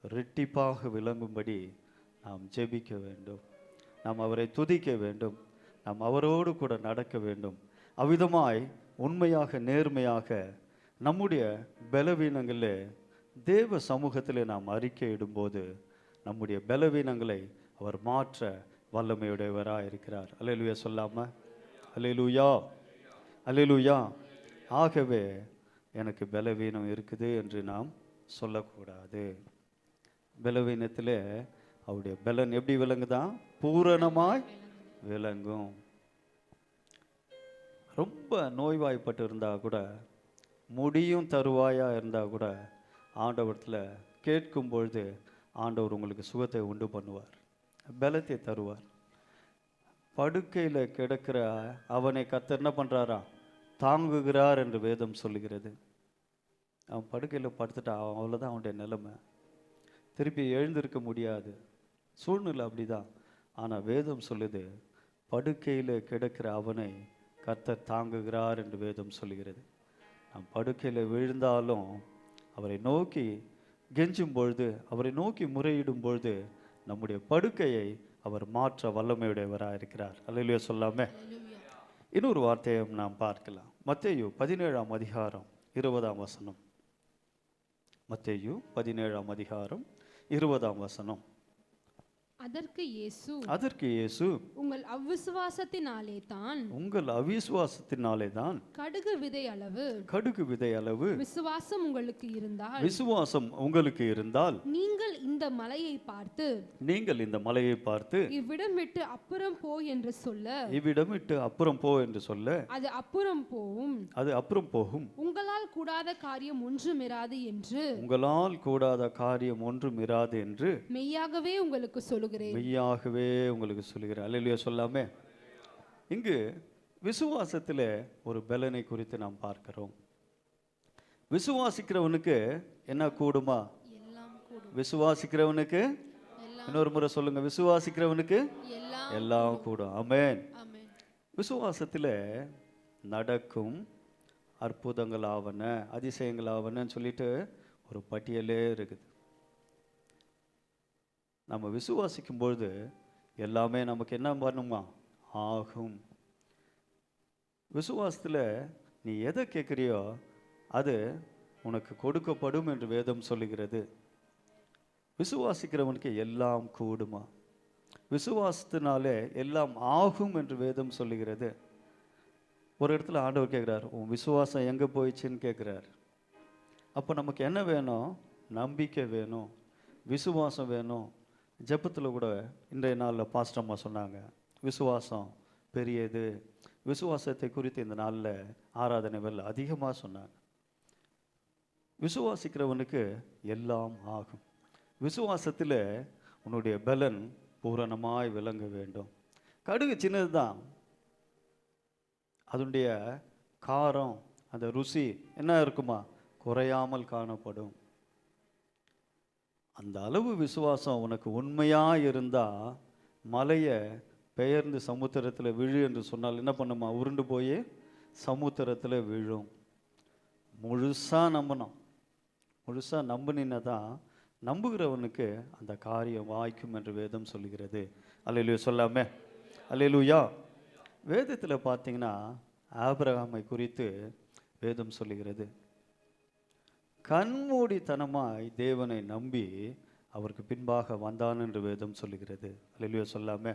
A: ரெட்டிப்பாக விளங்கும்படி நாம் ஜெபிக்க வேண்டும். நாம் அவரை துதிக்க வேண்டும். நாம் அவரோடு கூட நடக்க வேண்டும். அவ்விதமாய் உண்மையாக நேர்மையாக நம்முடைய பலவீனங்களில் தேவ சமூகத்தில் நாம் அறிக்கையிடும்போது நம்முடைய பலவீனங்களை அவர் மாற்ற வல்லமையுடையவராக இருக்கிறார். அல்லேலூயா சொல்லாம. அல்லேலூயா. அல்லேலூயா. ஆகவே எனக்கு பலவீனம் இருக்குது என்று நாம் சொல்லக்கூடாது. பலவீனத்தில் அவருடைய பலன் எப்படி விளங்குதான்? பூரணமாய் விளங்கும். ரொம்ப நோய்வாய்ப்பட்டு இருந்தால் கூட, முடியும் தருவாயா இருந்தால் கூட ஆண்டவரத்தில் கேட்கும் பொழுது ஆண்டவர் உங்களுக்கு சுகத்தை உண்டு பண்ணுவார், பலத்தை தருவார். படுக்கையில் கிடக்கிற அவனை கர்த்தர் என்ன பண்ணுறாரா? தாங்குகிறார் என்று வேதம் சொல்லுகிறது. அவன் படுக்கையில் படுத்துட்டான், அவ்வளோதான் அவனுடைய நிலைமை. திருப்பி எழுந்திருக்க முடியாது, சூழ்நிலை அப்படிதான். ஆனால் வேதம் சொல்லுது, படுக்கையில் கிடக்கிற அவனை கர்த்தர் தாங்குகிறார் என்று வேதம் சொல்லுகிறது. நாம் படுக்கையில் விழுந்தாலும் அவரை நோக்கி கெஞ்சும் பொழுது, அவரை நோக்கி முறையிடும் பொழுது நம்முடைய படுக்கையை அவர் மாற்ற வல்லமையுடையவராக இருக்கிறார். அல்லேலூயா சொல்லாமே. இன்னொரு வார்த்தையை நாம் பார்க்கலாம். மத்தேயு 17ஆம் அதிகாரம் 20ஆம் வசனம். மத்தேயு 17ஆம் அதிகாரம் 20ஆம் வசனம்.
C: அதற்கு இயேசு உங்கள் அவிசுவாசத்தினாலே தான் கடுகு விதை அளவு விசுவாசம் உங்களுக்கு இருந்தால் நீங்கள் இந்த மலையை பார்த்து இவ்விடம் விட்டு அப்புறம் போ என்று சொல்ல அது அப்புறம் போகும். உங்களால் கூடாத காரியம் ஒன்றும் இராது என்று மெய்யாகவே உங்களுக்கு சொல்லுகிறேன். அல்லேலூயா சொல்லாமே. இங்கு விசுவாசத்தில் ஒரு பலனை குறித்து நாம் பார்க்கிறோம். விசுவாசிக்கிறவனுக்கு என்ன கூடுமா? விசுவாசிக்கிறவனுக்கு
A: இன்னொரு முறை சொல்லுங்க, விசுவாசிக்கிறவனுக்கு
C: எல்லாம்
A: எல்லாம் கூடும். ஆமென்.
C: ஆமென்.
A: விசுவாசத்தில் நடக்கும் அற்புதங்கள் ஆவன, அதிசயங்கள் ஆவனன்னு சொல்லிட்டு ஒரு பட்டியலே இருக்குது. நம்ம விசுவாசிக்கும் பொழுது எல்லாமே நமக்கு என்ன பண்ணுமா? ஆகும். விசுவாசத்தில் நீ எதை கேட்குறியோ அது உனக்கு கொடுக்கப்படும் என்று வேதம் சொல்லுகிறது. விசுவாசிக்கிறவனுக்கு எல்லாம் கூடுமா? விசுவாசத்தினாலே எல்லாம் ஆகும் என்று வேதம் சொல்லுகிறது. ஒரு இடத்துல ஆண்டவர் கேட்குறார், உன் விசுவாசம் எங்கே போயிடுச்சுன்னு கேட்குறார். அப்போ நமக்கு என்ன வேணும்? நம்பிக்கை வேணும், விசுவாசம் வேணும். ஜெபத்தில் கூட இன்றைய நாளில் பாஸ்டம்மா சொன்னாங்க, விசுவாசம் பெரியது. விசுவாசத்தை குறித்து இந்த நாளில் ஆராதனைகள் அதிகமாக சொன்னாங்க. விசுவாசிக்கிறவனுக்கு எல்லாம் ஆகும். விசுவாசத்தில் உன்னுடைய பலன் பூரணமாய் விளங்க வேண்டும். கடுகு சின்னது தான், அதனுடைய காரம், அந்த ருசி என்ன இருக்குமா? குறையாமல் காணப்படும். அந்த அளவு விசுவாசம் உனக்கு உண்மையாக இருந்தால் மலையை பெயர்ந்து சமுத்திரத்தில் விழு என்று சொன்னால் என்ன பண்ணுமா? உருண்டு போய் சமுத்திரத்தில் விழும். முழுசாக நம்பணும். முழுசாக நம்பினா தான் நம்புகிறவனுக்கு அந்த காரியம் வாய்க்கும் என்று வேதம் சொல்லுகிறது. அல்லேலூயா சொல்லாமே. அல்லேலூயா. வேதத்தில் பார்த்தீங்கன்னா ஆபிரகாமை குறித்து வேதம் சொல்லுகிறது, கண்மூடித்தனமாய் தேவனை நம்பி அவருக்கு பின்பாக வந்தான் என்று வேதம் சொல்லுகிறது. அல்லேலூயா சொல்லாமே.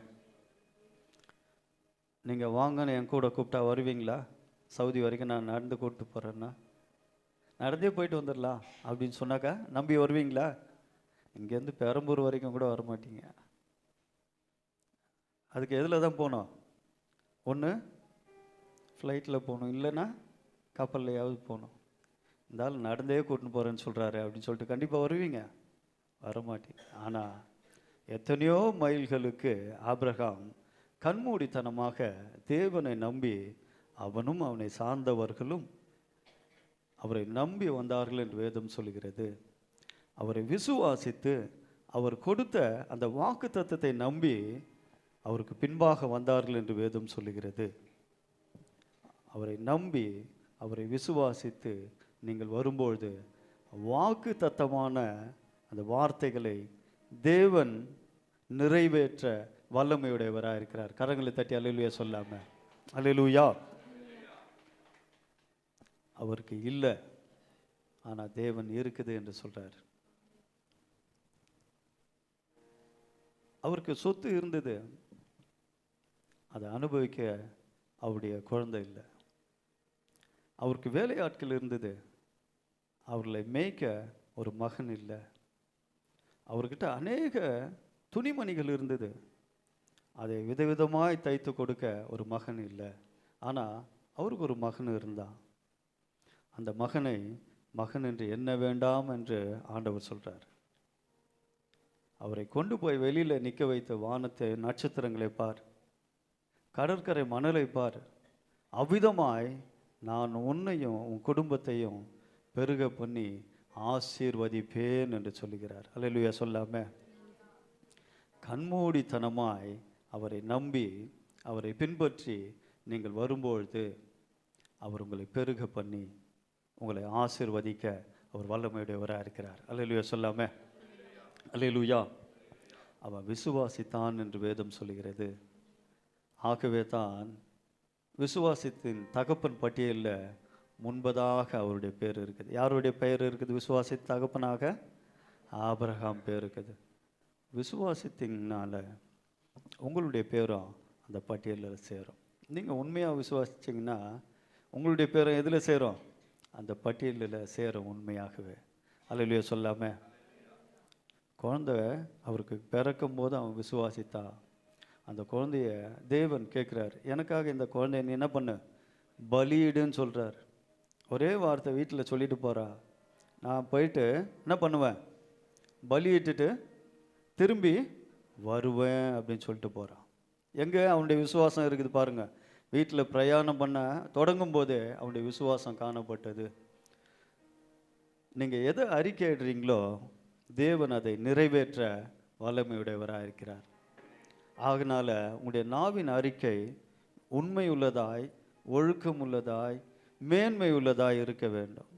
A: நீங்கள் வாங்கன்னு என் கூட கூப்பிட்டா வருவீங்களா? சவுதி வரைக்கும் நான் நடந்து கூப்பிட்டு போகிறேன்னா நடந்தே போயிட்டு வந்துடலாம் அப்படின்னு சொன்னாக்கா நம்பி வருவீங்களா? இங்கேருந்து பெரம்பூர் வரைக்கும் கூட வரமாட்டீங்க. அதுக்கு எதில் தான் போகணும்? ஒன்று ஃப்ளைட்டில் போகணும், இல்லைன்னா கப்பல்லையாவது போகணும். இருந்தாலும் நடந்தே கூட்டின்னு போகிறேன்னு சொல்கிறாரு அப்படின்னு சொல்லிட்டு கண்டிப்பாக வருவீங்க? வரமாட்டீங்க. ஆனால் எத்தனையோ மைல்களுக்கு ஆபிரகாம் கண்மூடித்தனமாக தேவனை நம்பி அவனும் அவனை சார்ந்தவர்களும் அவரை நம்பி வந்தார்கள் என்று வேதம் சொல்கிறது. அவரை விசுவாசித்து அவர் கொடுத்த அந்த வாக்குத்தத்தத்தை நம்பி அவருக்கு பின்பாக வந்தார்கள் என்று வேதம் சொல்லுகிறது. அவரை நம்பி அவரை விசுவாசித்து நீங்கள் வரும்பொழுது வாக்கு தத்தமான அந்த வார்த்தைகளை தேவன் நிறைவேற்ற வல்லமையுடையவராக இருக்கிறார். கரங்களை தட்டி அல்லேலூயா சொல்லாம. அல்லேலூயா. அவருக்கு இல்லை, ஆனால் தேவன் இருக்குது என்று சொல்றார். அவருக்கு சொத்து இருந்தது, அதை அனுபவிக்க அவருடைய குழந்தை இல்லை. அவருக்கு வேலையாட்கள் இருந்தது, அவர்களை மேய்க்க ஒரு மகன் இல்லை. அவர்கிட்ட அநேக துணிமணிகள் இருந்தது, அதை விதவிதமாய் தைத்து கொடுக்க ஒரு மகன் இல்லை. ஆனால் அவருக்கு ஒரு மகன் இருந்தான். அந்த மகனை மகன் என்று எண்ண வேண்டாம் என்று ஆண்டவர் சொல்றார். அவரை கொண்டு போய் வெளியில் நிற்க வைத்த வானத்தை நட்சத்திரங்களை பார், கடற்கரை மணலை பார், அவ்விதமாய் நான் உன்னையும் உன் குடும்பத்தையும் பெருக பண்ணி ஆசீர்வதிப்பேன் என்று சொல்லுகிறார். அல்லேலூயா சொல்லாம. கண்மூடித்தனமாய் அவரை நம்பி அவரை பின்பற்றி நீங்கள் வரும்பொழுது அவர் உங்களை பெருக பண்ணி உங்களை ஆசீர்வதிக்க அவர் வல்லமையுடையவராக இருக்கிறார். அல்லேலூயா சொல்லாம. அல்லேலூயா. அவன் விசுவாசித்தான் என்று வேதம் சொல்லுகிறது. ஆகவே தான் விசுவாசத்தின் தகப்பன் பட்டியலில் முன்பதாக அவருடைய பேர் இருக்குது. யாருடைய பெயர் இருக்குது? விசுவாசித்த தகப்பனாக ஆபிரகாம் பேர் இருக்குது. விசுவாசத்தினால உங்களுடைய பேரும் அந்த பட்டியலில் சேரும். நீங்கள் உண்மையாக விசுவாசிச்சிங்கன்னா உங்களுடைய பேரும் எதில் சேரும்? அந்த பட்டியலில் சேரும் உண்மையாகவே. அல்லேலூயா சொல்லாம. குழந்தை அவருக்கு பிறக்கும் போது அவன் விசுவாசித்தான். அந்த குழந்தைய தேவன் கேட்குறார், எனக்காக இந்த குழந்தைய நீ என்ன பண்ணு? பலியிடுன்னு சொல்கிறார். ஒரே வார்த்தை வீட்டில் சொல்லிட்டு போகிறா, நான் போயிட்டு என்ன பண்ணுவேன்? பலியிட்டுட்டு திரும்பி வருவேன் அப்படின்னு சொல்லிட்டு போகிறான். எங்கே அவனுடைய விசுவாசம் இருக்குது பாருங்க. வீட்டில் பிரயாணம் பண்ண தொடங்கும் போதே அவனுடைய விசுவாசம் காணப்பட்டது. நீங்கள் எதை அறிக்கையிடுறீங்களோ தேவன் அதை நிறைவேற்ற வல்லமையுடையவராக இருக்கிறார். ஆகினால உங்களுடைய நாவின் அறிக்கை உண்மை உள்ளதாய், ஒழுக்கம் உள்ளதாய், மேன்மை உள்ளதாய் இருக்க வேண்டும்.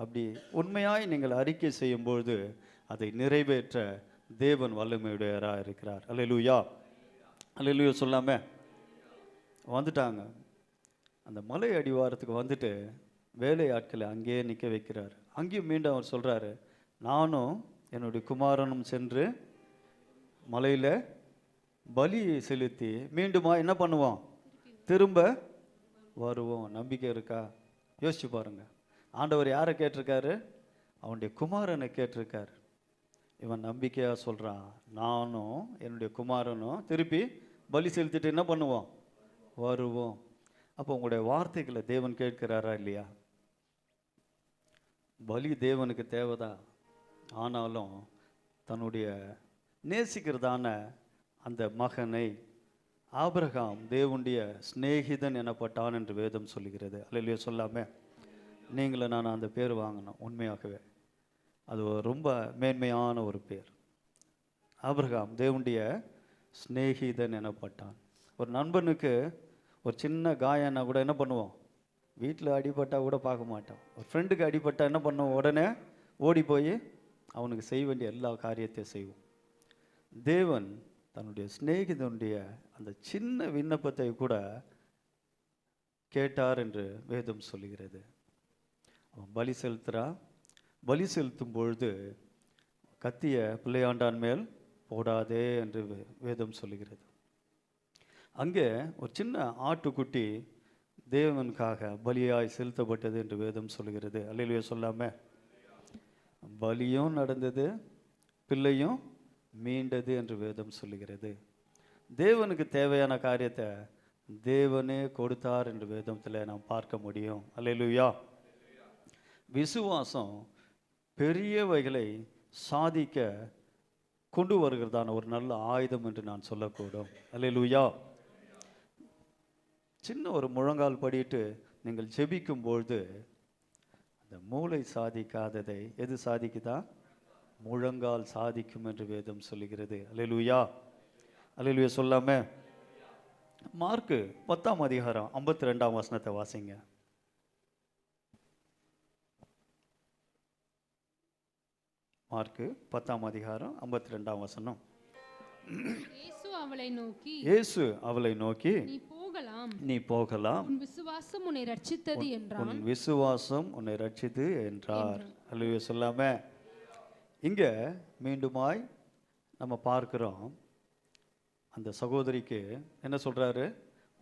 A: அப்படி உண்மையாய் நீங்கள் அறிக்கை செய்யும்பொழுது அதை நிறைவேற்ற தேவன் வல்லமையுடையவராக இருக்கிறார். அல்லேலூயா, அல்லேலூயா சொல்லாம வந்துட்டாங்க. அந்த மலை அடிவாரத்துக்கு வந்துட்டு வேலையாட்களை அங்கேயே நிற்க வைக்கிறார். அங்கேயும் மீண்டும் அவர் சொல்கிறாரு, நானும் என்னுடைய குமாரனும் சென்று மலையில் பலியை செலுத்தி மீண்டுமா என்ன பண்ணுவோம், திரும்ப வருவோம். நம்பிக்கை இருக்கா? யோசிச்சு பாருங்க. ஆண்டவர் யாரை கேட்டிருக்காரு? அவனுடைய குமாரனை கேட்டிருக்காரு. இவன் நம்பிக்கையாக சொல்கிறான், நானும் என்னுடைய குமாரனும் திருப்பி பலி செலுத்திட்டு என்ன பண்ணுவோம், வருவோம். அப்போ உங்களுடைய வார்த்தைகளை தேவன் கேட்கிறாரா இல்லையா? பலி தேவனுக்கு தேவைதான். ஆனாலும் தன்னுடைய நேசிக்கிறதான அந்த மகனை ஆபிரகாம் தேவனுடைய சிநேகிதன் எனப்பட்டான் என்று வேதம் சொல்லுகிறது. அல்லையோ சொல்லாம நீங்களும் நான் அந்த பேர் வாங்கணும். உண்மையாகவே அது ரொம்ப மேன்மையான ஒரு பேர். ஆபிரகாம் தேவனுடைய சிநேகிதன் எனப்பட்டான். ஒரு நண்பனுக்கு ஒரு சின்ன காயம்னா கூட என்ன பண்ணுவோம், வீட்டில் அடிபட்டால் கூட பார்க்க மாட்டோம். ஒரு ஃப்ரெண்டுக்கு அடிபட்டால் என்ன பண்ணுவோம், உடனே ஓடி போய் அவனுக்கு செய்ய வேண்டிய எல்லா காரியத்தையும் செய்வோம். தேவன் தன்னுடைய சிநேகிதனுடைய அந்த சின்ன விண்ணப்பத்தை கூட கேட்டார் என்று வேதம் சொல்லுகிறது. அவன் பலி செலுத்துகிறான். பலி செலுத்தும் பொழுது கத்திய பிள்ளையாண்டான் மேல் போடாதே என்று வேதம் சொல்லுகிறது. அங்கே ஒரு சின்ன ஆட்டுக்குட்டி தேவனுக்காக பலியாய் செலுத்தப்பட்டது என்று வேதம் சொல்லுகிறது. அல்லேலூயா சொல்லாம பலியும் நடந்தது, பிள்ளையும் மீண்டது என்று வேதம் சொல்லுகிறது. தேவனுக்கு தேவையான காரியத்தை தேவனே கொடுத்தார் என்று வேதத்தில் நாம் பார்க்க முடியும். அல்லேலூயா. விசுவாசம் பெரியவைகளை சாதிக்க கொண்டு வருகிறதான ஒரு நல்ல ஆயுதம் என்று நான் சொல்லக்கூடும். அல்லேலூயா. சின்ன ஒரு முழங்கால் படிட்டு நீங்கள் ஜெபிக்கும் பொழுது அந்த மூளை சாதிக்காததை எது சாதிக்குதா? முழங்கால் சாதிக்கும் என்று வேதம் சொல்லுகிறது. அல்லேலூயா, அல்லேலூயா சொல்லாம மார்க்கு 10ஆம் அதிகாரம் 52ஆம் வசனத்தை வாசிங்க. மார்க்கு 10ஆம் அதிகாரம் 52ஆம் வசனம்.
C: இயேசு அவளை நோக்கி நீ போகலாம், உன் விசுவாசம் உன்னை ரட்சித்தது என்றார்.
A: உன் விசுவாசம் உன்னை ரட்சித்து என்றார். அல்லேலூயா சொல்லாம இங்க மீண்டுமாய் நம்ம பார்க்கிறோம், அந்த சகோதரிக்கு என்ன சொல்றாரு?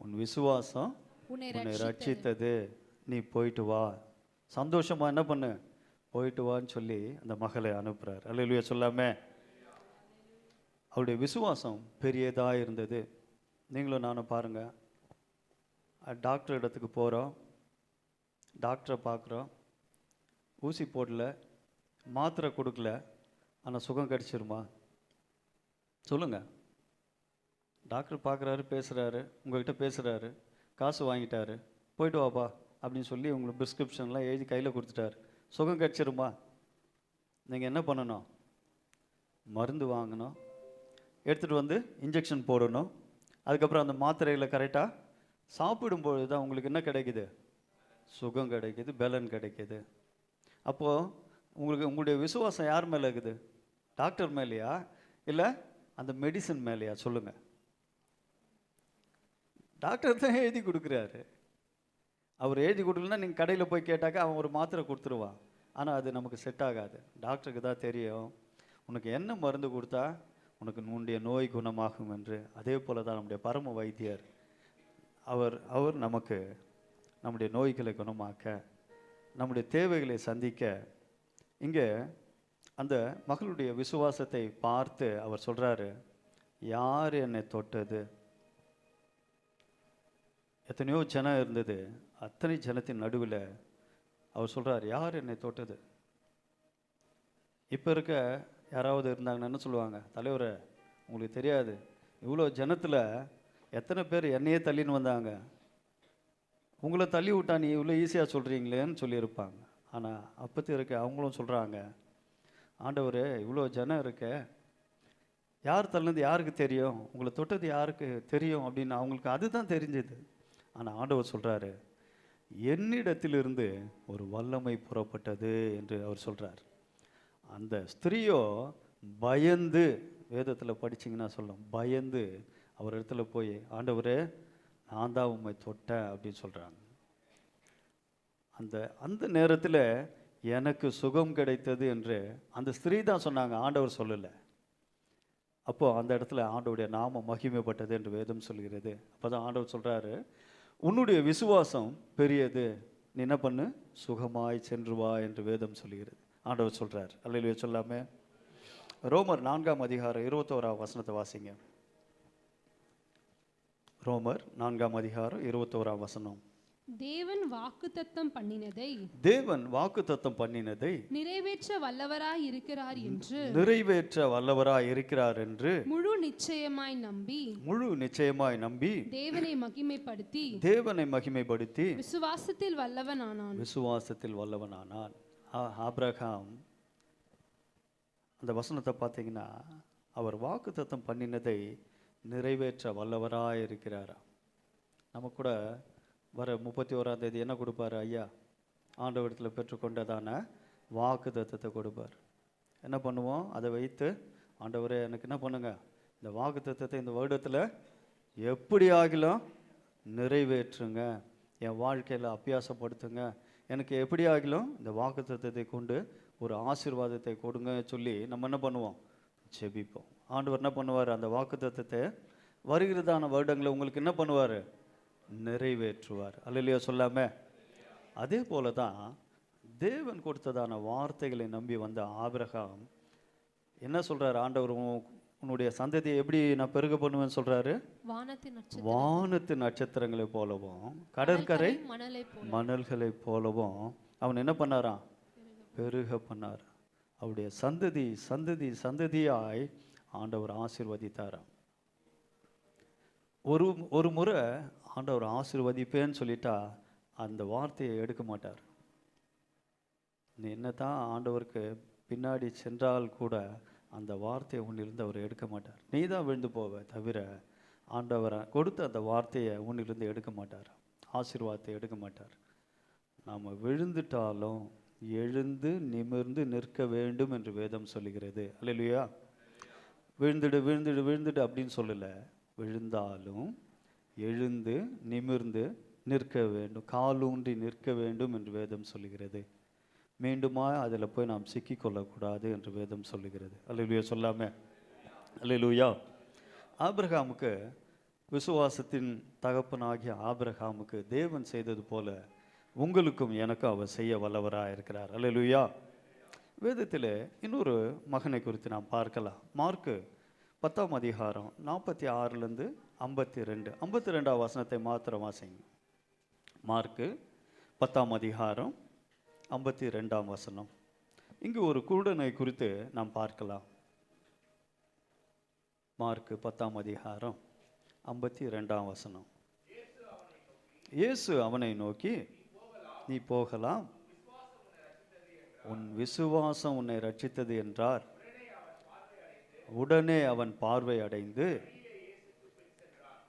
A: உன் விசுவாசம் உன்னை ரட்சித்தது, நீ போயிட்டு வா, சந்தோஷமா என்ன பண்ணு, போயிட்டு வான்னு சொல்லி அந்த மகளை அனுப்புறார். அல்லேலூயா சொல்லாம அவருடைய விசுவாசம் பெரியதாக இருந்தது. நீங்களும் நானும் பாருங்க, டாக்டர் இடத்துக்கு போகிறோம், டாக்டரை பார்க்குறோம், ஊசி போடல, மாத்திரை கொடுக்கல, ஆனால் சுகம் கிடைச்சிருமா? சொல்லுங்கள். டாக்டர் பார்க்குறாரு, பேசுகிறாரு, உங்கள்கிட்ட பேசுகிறாரு, காசு வாங்கிட்டாரு, போயிட்டு வாப்பா அப்படின்னு சொல்லி உங்களுக்கு ப்ரிஸ்கிரிப்ஷன்லாம் எழுதி கையில் கொடுத்துட்டாரு, சுகம் கிடைச்சிருமா? நீங்கள் என்ன பண்ணணும்? மருந்து வாங்கணும், எடுத்துகிட்டு வந்து இன்ஜெக்ஷன் போடணும், அதுக்கப்புறம் அந்த மாத்திரையில் கரெக்டாக சாப்பிடும்பொழுது தான் உங்களுக்கு என்ன கிடைக்குது? சுகம் கிடைக்கிது, பலன் கிடைக்கிது. அப்போது உங்களுக்கு உங்களுடைய விசுவாசம் யார் மேலே இருக்குது? டாக்டர் மேலேயா இல்லை அந்த மெடிசன் மேலேயா? சொல்லுங்கள். டாக்டர் தான் எழுதி கொடுக்குறாரு. அவர் எழுதி கொடுக்கலன்னா நீங்கள் கடையில் போய் கேட்டாக்கா அவன் ஒரு மாத்திரை கொடுத்துருவான். ஆனால் அது நமக்கு செட் ஆகாது. டாக்டருக்கு தான் தெரியும் உனக்கு என்ன மருந்து கொடுத்தா உனக்கு உன்னுடைய நோய் குணமாகும் என்று. அதே போல தான் நம்முடைய பரம வைத்தியர். அவர் நமக்கு நம்முடைய நோய்களை குணமாக்க, நம்முடைய தேவைகளை சந்திக்க. இங்கே அந்த மகளுடைய விசுவாசத்தை பார்த்து அவர் சொல்கிறாரு, யார் என்னை தொட்டது? எத்தனையோ ஜனம் இருந்தது, அத்தனை ஜனத்தின் நடுவில் அவர் சொல்கிறார், யார் என்னை தொட்டது? இப்போ இருக்க யாராவது இருந்தாங்கன்னா என்ன சொல்லுவாங்க? தலைவரை உங்களுக்கு தெரியாது, இவ்வளோ ஜனத்தில் எத்தனை பேர் என்னையே தள்ளின்னு வந்தாங்க, உங்களை தள்ளி விட்டா நீ இவ்வளோ ஈஸியாக சொல்கிறீங்களேன்னு சொல்லியிருப்பாங்க. ஆனால் அப்போத்தி இருக்க அவங்களும் சொல்கிறாங்க, ஆண்டவரே இவ்வளோ ஜனம் இருக்க, யார் தள்ளினது யாருக்கு தெரியும், உங்களை தொட்டது யாருக்கு தெரியும் அப்படின்னு அவங்களுக்கு அதுதான் தெரிஞ்சது. ஆனால் ஆண்டவர் சொல்கிறாரு, என்னிடத்திலிருந்து ஒரு வல்லமை புறப்பட்டது என்று அவர் சொல்கிறார். அந்த ஸ்திரீயோ பயந்து, வேதத்தில் படிச்சிங்கன்னா சொல்லும், பயந்து அவர் இடத்துல போய், ஆண்டவரே நான் தான் உண்மை தொட்டேன் அப்படின்னு சொல்கிறாங்க. அந்த அந்த நேரத்தில் எனக்கு சுகம் கிடைத்தது என்று அந்த ஸ்திரீ தான் சொன்னாங்க, ஆண்டவர் சொல்லலை. அப்போது அந்த இடத்துல ஆண்டவருடைய நாமம் மகிமைப்பட்டது என்று வேதம் சொல்கிறது. அப்போ தான் ஆண்டவர் சொல்கிறாரு, உன்னுடைய விசுவாசம் பெரியது, நீ என்ன பண்ணு, சுகமாய் சென்று வா என்று வேதம் சொல்கிறது. ஆண்டவர் சொல்கிறார். அல்லேலூயா சொல்லாமே. ரோமர் 4ஆம் அதிகாரம் 21ஆம் வசனத்தை வாசிங்க. ரோமர் 4ஆம் அதிகாரம் 21ஆம் வசனம்.
C: தேவன் வாக்குத்தத்தம் பண்ணினதை நிறைவேற்ற வல்லவராய் இருக்கிறார் என்று முழு நிச்சயமாய் நம்பி தேவனை மகிமைப்படுத்தி விசுவாசத்தில் வல்லவனானான்.
A: ஆபிரகாம் அந்த வசனத்தை பார்த்தீங்கன்னா, அவர் வாக்குத்தத்தம் பண்ணினதை நிறைவேற்ற வல்லவராய் இருக்கிறாரா. நம்ம கூட வர 31ஆம் தேதி என்ன கொடுப்பார் ஐயா, ஆண்டவரிடத்தில் பெற்றுக்கொண்டதான வாக்கு தத்தத்தை கொடுப்பார். என்ன பண்ணுவோம், அதை வைத்து ஆண்டவரே எனக்கு என்ன பண்ணுங்க, இந்த வாக்கு தத்தத்தை இந்த வருடத்தில் எப்படி ஆகிலும் நிறைவேற்றுங்க, என் வாழ்க்கையில் அபியாசப்படுத்துங்க, எனக்கு எப்படி ஆகிலும் இந்த வாக்கு தத்தத்தை கொண்டு ஒரு ஆசீர்வாதத்தை கொடுங்க சொல்லி நம்ம என்ன பண்ணுவோம், ஜெபிப்போம். ஆண்டவர் என்ன பண்ணுவார், அந்த வாக்கு தத்தத்தை வருகிறதான வருடங்களை உங்களுக்கு என்ன பண்ணுவார், நிறைவேற்றுவார். அல்லேலூயா சொல்லாம. அதே போல தான் தேவன் கொடுத்ததான வார்த்தைகளை நம்பி வந்த ஆபிரகாம் என்ன சொல்றாரு, ஆண்டவர் உன்னுடைய சந்ததியை எப்படி நான் பெருக பண்ணுவேன்னு சொல்றாரு, வானத்து நட்சத்திரங்களை போலவும் கடற்கரை மணல்களை போலவும் அவன் என்ன பண்ணாராம், பெருக பண்ணார். அவருடைய சந்ததி சந்ததி சந்ததியாய் ஆண்டவர் ஆசீர்வதித்தாராம். ஒரு முறை ஆண்டவர் ஆசீர்வதிப்பேன்னு சொல்லிட்டா அந்த வார்த்தையை எடுக்க மாட்டார். நீ என்னதான் ஆண்டவருக்கு பின்னாடி சென்றால் கூட அந்த வார்த்தையை உன்னிலிருந்து அவர் எடுக்க மாட்டார். நீ தான் விழுந்து போவ தவிர ஆண்டவரை கொடுத்த அந்த வார்த்தையை உன்னிலிருந்து எடுக்க மாட்டார், ஆசீர்வாதத்தை எடுக்க மாட்டார். நாம் விழுந்துட்டாலும் எழுந்து நிமிர்ந்து நிற்க வேண்டும் என்று வேதம் சொல்லுகிறது. அல்லேலூயா. விழுந்துடு விழுந்துடு விழுந்துடு அப்படின்னு சொல்லலை, விழுந்தாலும் எழுந்து நிமிர்ந்து நிற்க வேண்டும், காலூன்றி நிற்க வேண்டும் என்று வேதம் சொல்லுகிறது. மீண்டுமா அதில் போய் நாம் சிக்கிக்கொள்ளக்கூடாது என்று வேதம் சொல்லுகிறது. அல்லேலூயா சொல்லாம. அல்லேலூயா. ஆபிரகாமுக்கு, விசுவாசத்தின் தகப்பனாகிய ஆபிரகாமுக்கு தேவன் செய்தது போல உங்களுக்கும் எனக்கும் அவர் செய்ய வல்லவராக இருக்கிறார். அல்லேலூயா. வேதத்தில் இன்னொரு மகனை குறித்து நாம் பார்க்கலாம். மார்க்கு 10ஆம் அதிகாரம் 46லேருந்து 52, 52ஆம் வசனத்தை மாத்திரம் வாசிங்க. மார்க்கு 10ஆம் அதிகாரம் 52ஆம் வசனம். இங்கு ஒரு குருடனை குறித்து நாம் பார்க்கலாம். மார்க்கு 10ஆம் அதிகாரம் 52ஆம் வசனம். இயேசு அவனை நோக்கி, நீ போகலாம், உன் விசுவாசம் உன்னை ரட்சித்தது என்றார். உடனே அவன் பார்வை அடைந்து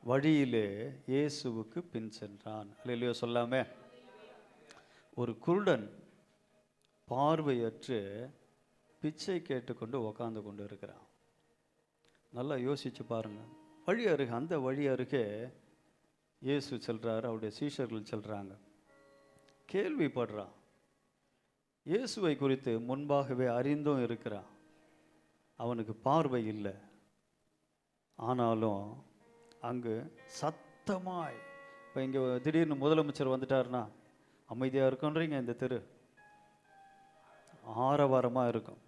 A: வழியிலே இயேசுவுக்கு பின் சென்றான். அல்லேலூயா சொல்லாமே. ஒரு குருடன் பார்வையற்று பிச்சை கேட்டுக்கொண்டு உக்காந்து கொண்டு இருக்கிறான். நல்லா யோசிச்சு பாருங்க. வழி அருகே, அந்த வழி அருகே இயேசு செல்றாரு, அவருடைய சீஷர்கள் செல்றாங்க. கேள்விப்படுறான். இயேசுவை குறித்து முன்பாகவே அறிந்தும் இருக்கிறான். அவனுக்கு பார்வை இல்லை. ஆனாலும் அங்கு சத்தமாய், இப்போ இங்கே திடீர்னு முதலமைச்சர் வந்துட்டாருன்னா அமைதியாக இருக்குன்றீங்க, இந்த தெரு ஆரவாரமாக இருக்கும்,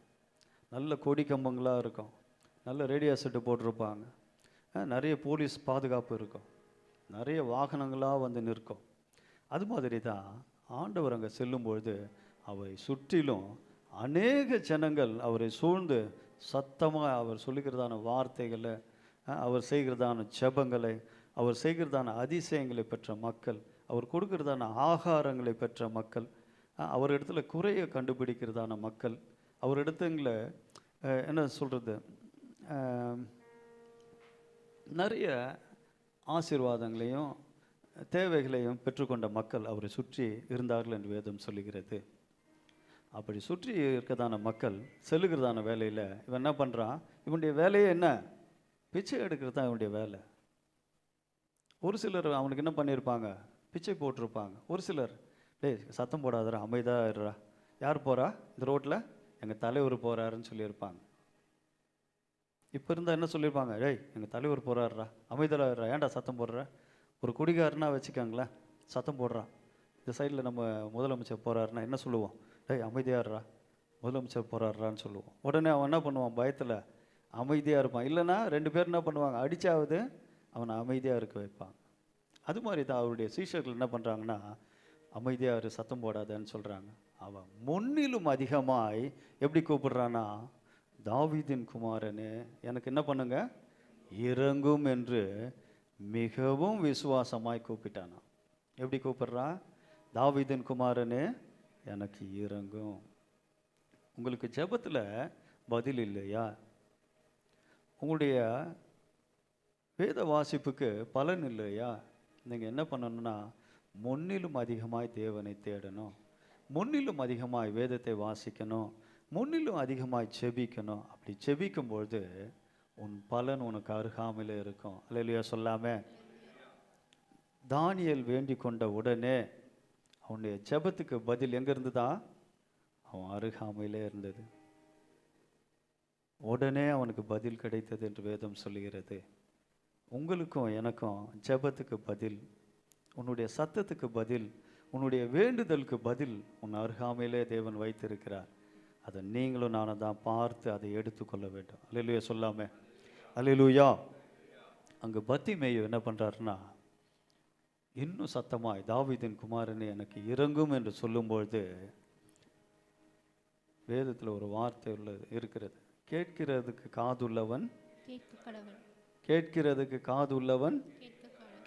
A: நல்ல கொடி கம்பங்களாக இருக்கும், நல்ல ரேடியோ செட்டு போட்டிருப்பாங்க, நிறைய போலீஸ் பாதுகாப்பு இருக்கும், நிறைய வாகனங்களாக வந்து நிற்கும். அது மாதிரி தான் ஆண்டவர் அங்கே செல்லும்பொழுது அவரை சுற்றிலும் அநேக ஜனங்கள் அவரை சூழ்ந்து சத்தமாக அவர் சொல்லுகிறதான வார்த்தைகளை, அவர் செய்கிறதான ஜெபங்களை, அவர் செய்கிறதான அதிசயங்களை பெற்ற மக்கள், அவர் கொடுக்கிறதான ஆகாரங்களை பெற்ற மக்கள், அவர் இடத்துல குறைய கண்டுபிடிக்கிறதான மக்கள், அவர் இடத்துல என்ன சொல்கிறது, நிறைய ஆசீர்வாதங்களையும் தேவைகளையும் பெற்றுக்கொண்ட மக்கள் அவரை சுற்றி இருந்தார்கள் என்று வேதம் சொல்லுகிறது. அப்படி சுற்றி இருக்கதான மக்கள் செல்லுகிறதான வேலையில் இவன் என்ன பண்ணுறான்? இவனுடைய வேலையே என்ன? பிச்சை எடுக்கிறது தான் இவனுடைய வேலை. ஒரு சிலர் அவனுக்கு என்ன பண்ணியிருப்பாங்க? பிச்சை போட்டிருப்பாங்க. ஒரு சிலர், டேய் சத்தம் போடாதரா, அமைதியாக இருறா, யார் போகிறா இந்த ரோட்டில்? எங்கள் தலைவர் போகிறாருன்னு சொல்லியிருப்பாங்க. இப்போ இருந்தால் என்ன சொல்லியிருப்பாங்க? டேய் எங்கள் தலைவர் போகிறாருடா, அமைதியாக இருறா, ஏன்டா சத்தம் போடுற? ஒரு குடிகாரனா வச்சுக்கோங்களேன், சத்தம் போடுறான். இந்த சைடில் நம்ம முதலமைச்சர் போகிறாருன்னா என்ன சொல்லுவோம்? டேய் அமைதியாடுறா, முதலமைச்சர் போகிறாருறான்னு சொல்லுவோம். உடனே அவன் என்ன பண்ணுவான்? பயத்தில் அமைதியாக இருப்பான். இல்லைன்னா 2 பேர் என்ன பண்ணுவாங்க? அடித்தாவது அவனை அமைதியாக இருக்க வைப்பாங்க. அது மாதிரி தான் அவருடைய சீஷர்கள் என்ன பண்ணுறாங்கன்னா, அமைதியாக இரு, சத்தம் போடாதன்னு சொல்கிறாங்க. அவன் முன்னிலும் அதிகமாய் எப்படி கூப்பிடுறான்னா, தாவீதின் குமாரனே எனக்கு என்ன பண்ணுங்க, இறங்கும் என்று மிகவும் விசுவாசமாய் கூப்பிட்டானா. எப்படி கூப்பிடுறான்? தாவீதின் குமாரனே எனக்கு இறங்கும். உங்களுக்கு ஜெபத்தில் பதில் இல்லையா? உங்களுடைய வேத வாசிப்புக்கு பலன் இல்லையா? நீங்கள் என்ன பண்ணணும்னா, முன்னிலும் அதிகமாய் தேவனை தேடணும், முன்னிலும் அதிகமாய் வேதத்தை வாசிக்கணும், முன்னிலும் அதிகமாய் செபிக்கணும். அப்படி செபிக்கும்பொழுது உன் பலன் உனக்கு அருகாமையில் இருக்கும். அல்லேலூயா சொல்லாமே. தானியேல் வேண்டிக் கொண்ட உடனே அவனுடைய ஜெபத்துக்கு பதில் எங்கே இருந்துதான்? அவன் அருகாமையிலே இருந்தது. உடனே அவனுக்கு பதில் கிடைத்தது என்று வேதம் சொல்லுகிறது. உங்களுக்கும் எனக்கும் ஜெபத்துக்கு பதில், உன்னுடைய சத்தத்துக்கு பதில், உன்னுடைய வேண்டுதலுக்கு பதில் உன் அருகாமையிலே தேவன் வைத்திருக்கிறார். அதை நீங்களும் நானும் தான் பார்த்து அதை எடுத்துக்கொள்ள வேண்டும். அல்லேலூயா சொல்லாமே. அல்லேலூயா. அங்கே பத்திமேயு என்ன பண்ணுறாருன்னா, இன்னும் சத்தமாய் தாவீதின் குமாரனே எனக்கு இறங்கும் என்று சொல்லும்பொழுது வேதத்தில் ஒரு வார்த்தை இருக்கிறது, கேட்கிறதுக்கு காதுள்ளவன் கேட்கிறதுக்கு காதுள்ளவன்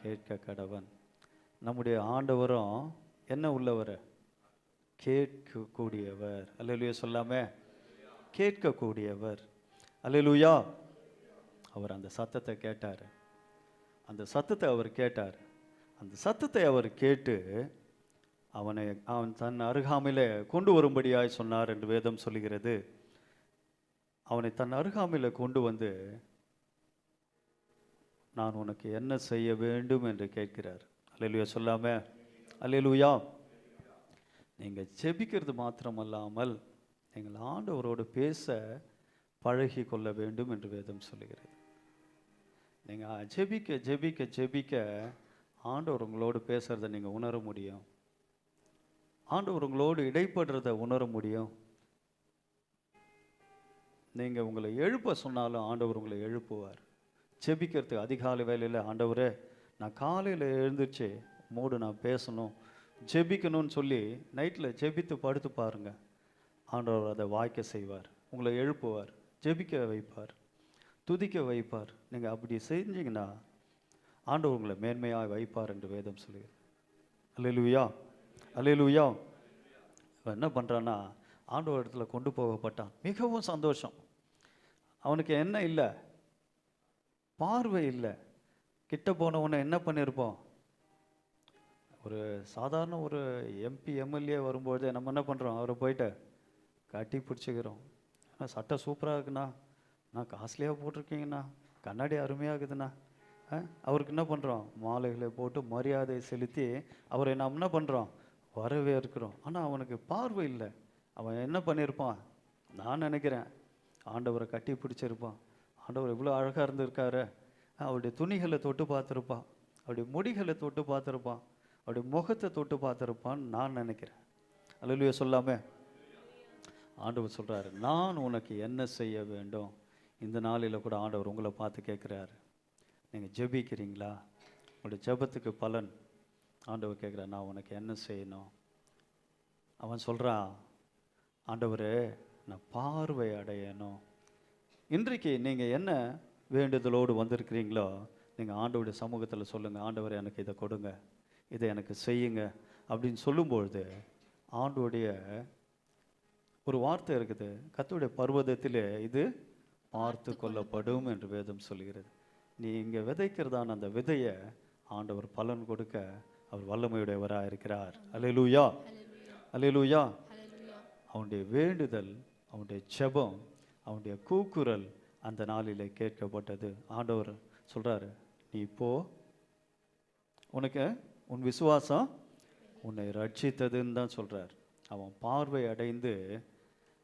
A: கேட்க கடவன். நம்முடைய ஆண்டவரும் என்ன உள்ளவர்? கேட்கக்கூடியவர். அல்லேலூயா சொல்லாமே. கேட்கக்கூடியவர். அல்லேலூயா. அவர் அந்த சத்தத்தை கேட்டார். அந்த சத்தத்தை அவர் கேட்டார். அந்த சத்தத்தை அவர் கேட்டு அவன் தன் அருகாமையிலே கொண்டு வரும்படியாய் சொன்னார் என்று வேதம் சொல்லுகிறது. அவனை தன் அருகாமையில் கொண்டு வந்து, நான் உனக்கு என்ன செய்ய வேண்டும் என்று கேட்கிறார். அல்லேலூயா சொல்லாம. அல்லேலூயா. நீங்கள் ஜெபிக்கிறது மாத்திரமல்லாமல் நீங்கள் ஆண்டவரோடு பேச பழகி கொள்ள வேண்டும் என்று வேதம் சொல்லுகிறது. நீங்கள் ஜெபிக்க ஜெபிக்க ஜெபிக்க ஆண்டவர் உங்களோடு பேசுகிறத நீங்கள் உணர முடியும். ஆண்டவர் உங்களோடு இடைப்படுறத உணர முடியும். நீங்கள் உங்களை எழுப்ப சொன்னாலும் ஆண்டவர் உங்களை எழுப்புவார். ஜெபிக்கிறதுக்கு அதிகாலை வேலையில், ஆண்டவரே நான் காலையில் எழுந்திரிச்சு மூடு நான் பேசணும் ஜெபிக்கணும்னு சொல்லி நைட்டில் ஜெபித்து படுத்து பாருங்க, ஆண்டவர் அதை வாய்க்க செய்வார். உங்களை எழுப்புவார், ஜெபிக்க வைப்பார், துதிக்க வைப்பார். நீங்கள் அப்படி செஞ்சீங்கன்னா ஆண்டவர் உங்களை மேன்மையாக வைப்பார் என்று வேதம் சொல்லுகிறது. அல்லேலூயா. அல்லேலூயா. அவன் என்ன பண்ணுறான்னா, ஆண்டவர் இடத்துல கொண்டு போகப்பட்டான். மிகவும் சந்தோஷம். அவனுக்கு என்ன இல்லை? பார்வை இல்லை. கிட்ட போனவனை என்ன பண்ணியிருப்போம்? ஒரு சாதாரண ஒரு எம்பி எம்எல்ஏ வரும்போது நம்ம என்ன பண்ணுறோம்? அவரை போயிட்டு கட்டி பிடிச்சிக்கிறோம். ஆனால் சட்டை சூப்பராக இருக்குண்ணா, நான் காஸ்ட்லியாக போட்டிருக்கீங்கண்ணா, கண்ணாடி அருமையாகுதுண்ணா. அவருக்கு என்ன பண்ணுறோம்? மாலைகளை போட்டு மரியாதை செலுத்தி அவரை நாம் என்ன பண்ணுறோம்? வரவேற்கிறோம். ஆனால் அவனுக்கு பார்வை இல்லை. அவன் என்ன பண்ணியிருப்பான்? நான் நினைக்கிறேன் ஆண்டவரை கட்டி பிடிச்சிருப்பான். ஆண்டவர் எவ்வளோ அழகாக இருந்திருக்காரு. அவருடைய துணிகளை தொட்டு பார்த்துருப்பான், அவருடைய முடிகளை தொட்டு பார்த்துருப்பான், அவருடைய முகத்தை தொட்டு பார்த்துருப்பான்னு நான் நினைக்கிறேன். அல்லேலூயா சொல்லாமே. ஆண்டவர் சொல்கிறாரு, நான் உனக்கு என்ன செய்ய வேண்டும்? இந்த நாளில் கூட ஆண்டவர் உங்களை பார்த்து கேட்குறாரு, நீங்கள் ஜெபிக்கிறீங்களா? உங்களுடைய ஜெபத்துக்கு பலன் ஆண்டவர் கேட்குறார், நான் உனக்கு என்ன செய்யணும்? அவன் சொல்கிறான், ஆண்டவரே நான் பார்வை அடையணும். இன்றைக்கு நீங்கள் என்ன வேண்டுதலோடு வந்திருக்கிறீங்களோ நீங்கள் ஆண்டவருடைய சமூகத்தில் சொல்லுங்கள், ஆண்டவரே எனக்கு இதை கொடுங்க, இதை எனக்கு செய்யுங்க அப்படின்னு சொல்லும்பொழுது ஆண்டவருடைய ஒரு வார்த்தை இருக்குது, கர்த்தருடைய பர்வதத்திலே இது பார்த்து கொள்ளப்படும் என்று வேதம் சொல்கிறது. நீ இங்கே விதைக்கிறதான அந்த விதையை ஆண்டவர் பலன் கொடுக்க அவர் வல்லமையுடையவராக இருக்கிறார். அல்லேலூயா, அல்லேலூயா. அவனுடைய வேண்டுதல், அவனுடைய ஜெபம், அவனுடைய கூக்குரல் அந்த நாளிலே கேட்கப்பட்டது. ஆண்டவர் சொல்றாரு, நீ போ, உனக்கு உன் விசுவாசம் உன்னை ரட்சித்ததுன்னு தான் சொல்றார். அவன் பார்வை அடைந்து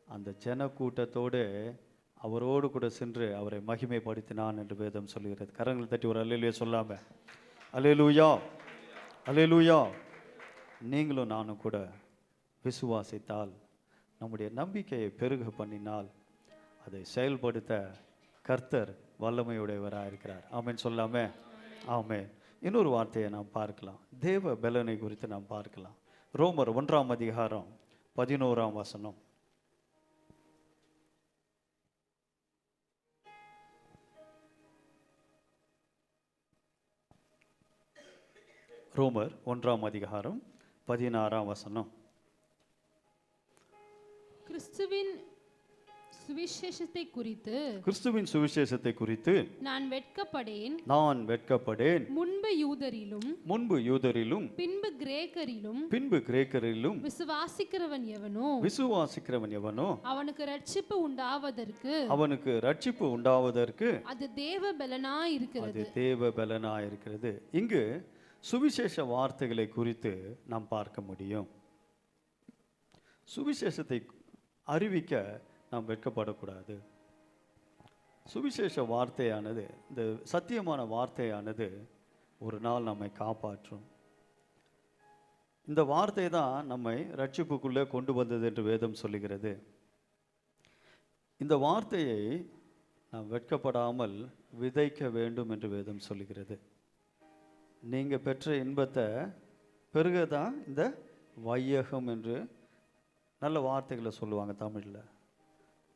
A: அந்த ஜன கூட்டத்தோடு அவரோடு கூட சென்று அவரை மகிமைப்படுத்தினான் என்று வேதம் சொல்கிறது. கரங்கள் தட்டி ஒரு அல்லேலூயா சொல்லாம, அல்லேலூயா, அல்லேலூயா. நீங்களும் நானும் கூட விசுவாசித்தால், நம்முடைய நம்பிக்கையை பெருக பண்ணினால், அதை செயல்படுத்த கர்த்தர் வல்லமையுடையவராக இருக்கிறார். ஆமென் சொல்லாமே, ஆமென். இன்னொரு வார்த்தையை நாம் பார்க்கலாம், தேவ பலனை குறித்து நாம் பார்க்கலாம். ரோமர் 1ஆம் அதிகாரம் 11ஆம் வசனம். ரோமர் 1ஆம் அதிகாரம் 16ஆம் வசனம்.
C: கிறிஸ்துவின் சுவிசேஷத்தை குறித்து,
A: கிறிஸ்துவின் சுவிசேஷத்தை குறித்து
C: நான் வெட்கப்படேன்,
A: நான் வெட்கப்படேன்.
C: முன்பு யூதரிலும்
A: முன்பு யூதரிலும்
C: பின்பு கிரேக்கரிலும்
A: பின்பு கிரேக்கரிலும்
C: விசுவாசிக்கிறவன் எவனோ
A: விசுவாசிக்கிறவன் எவனோ
C: அவனுக்கு ரட்சிப்பு உண்டாவதற்கு
A: அவனுக்கு ரட்சிப்பு உண்டாவதற்கு
C: அது தேவ பலனாய் இருக்கிறது.
A: அது தேவ பலனாய் இருக்கிறது. இங்கு சுவிசேஷ வார்த்தைகளை குறித்து நாம் பார்க்க முடியும். சுவிசேஷத்தை அறிவிக்க நாம் வெட்கப்படக்கூடாது. சுவிசேஷ வார்த்தையானது, இந்த சத்தியமான வார்த்தையானது ஒரு நாள் நம்மை காப்பாற்றும். இந்த வார்த்தை தான் நம்மை ரட்சிப்புக்குள்ளே கொண்டு வந்தது என்று வேதம் சொல்லுகிறது. இந்த வார்த்தையை நாம் வெட்கப்படாமல் விதைக்க வேண்டும் என்று வேதம் சொல்லுகிறது. நீங்கள் பெற்ற இன்பத்தை பெருக தான் இந்த வையகம் என்று நல்ல வார்த்தைகளை சொல்லுவாங்க தமிழில்.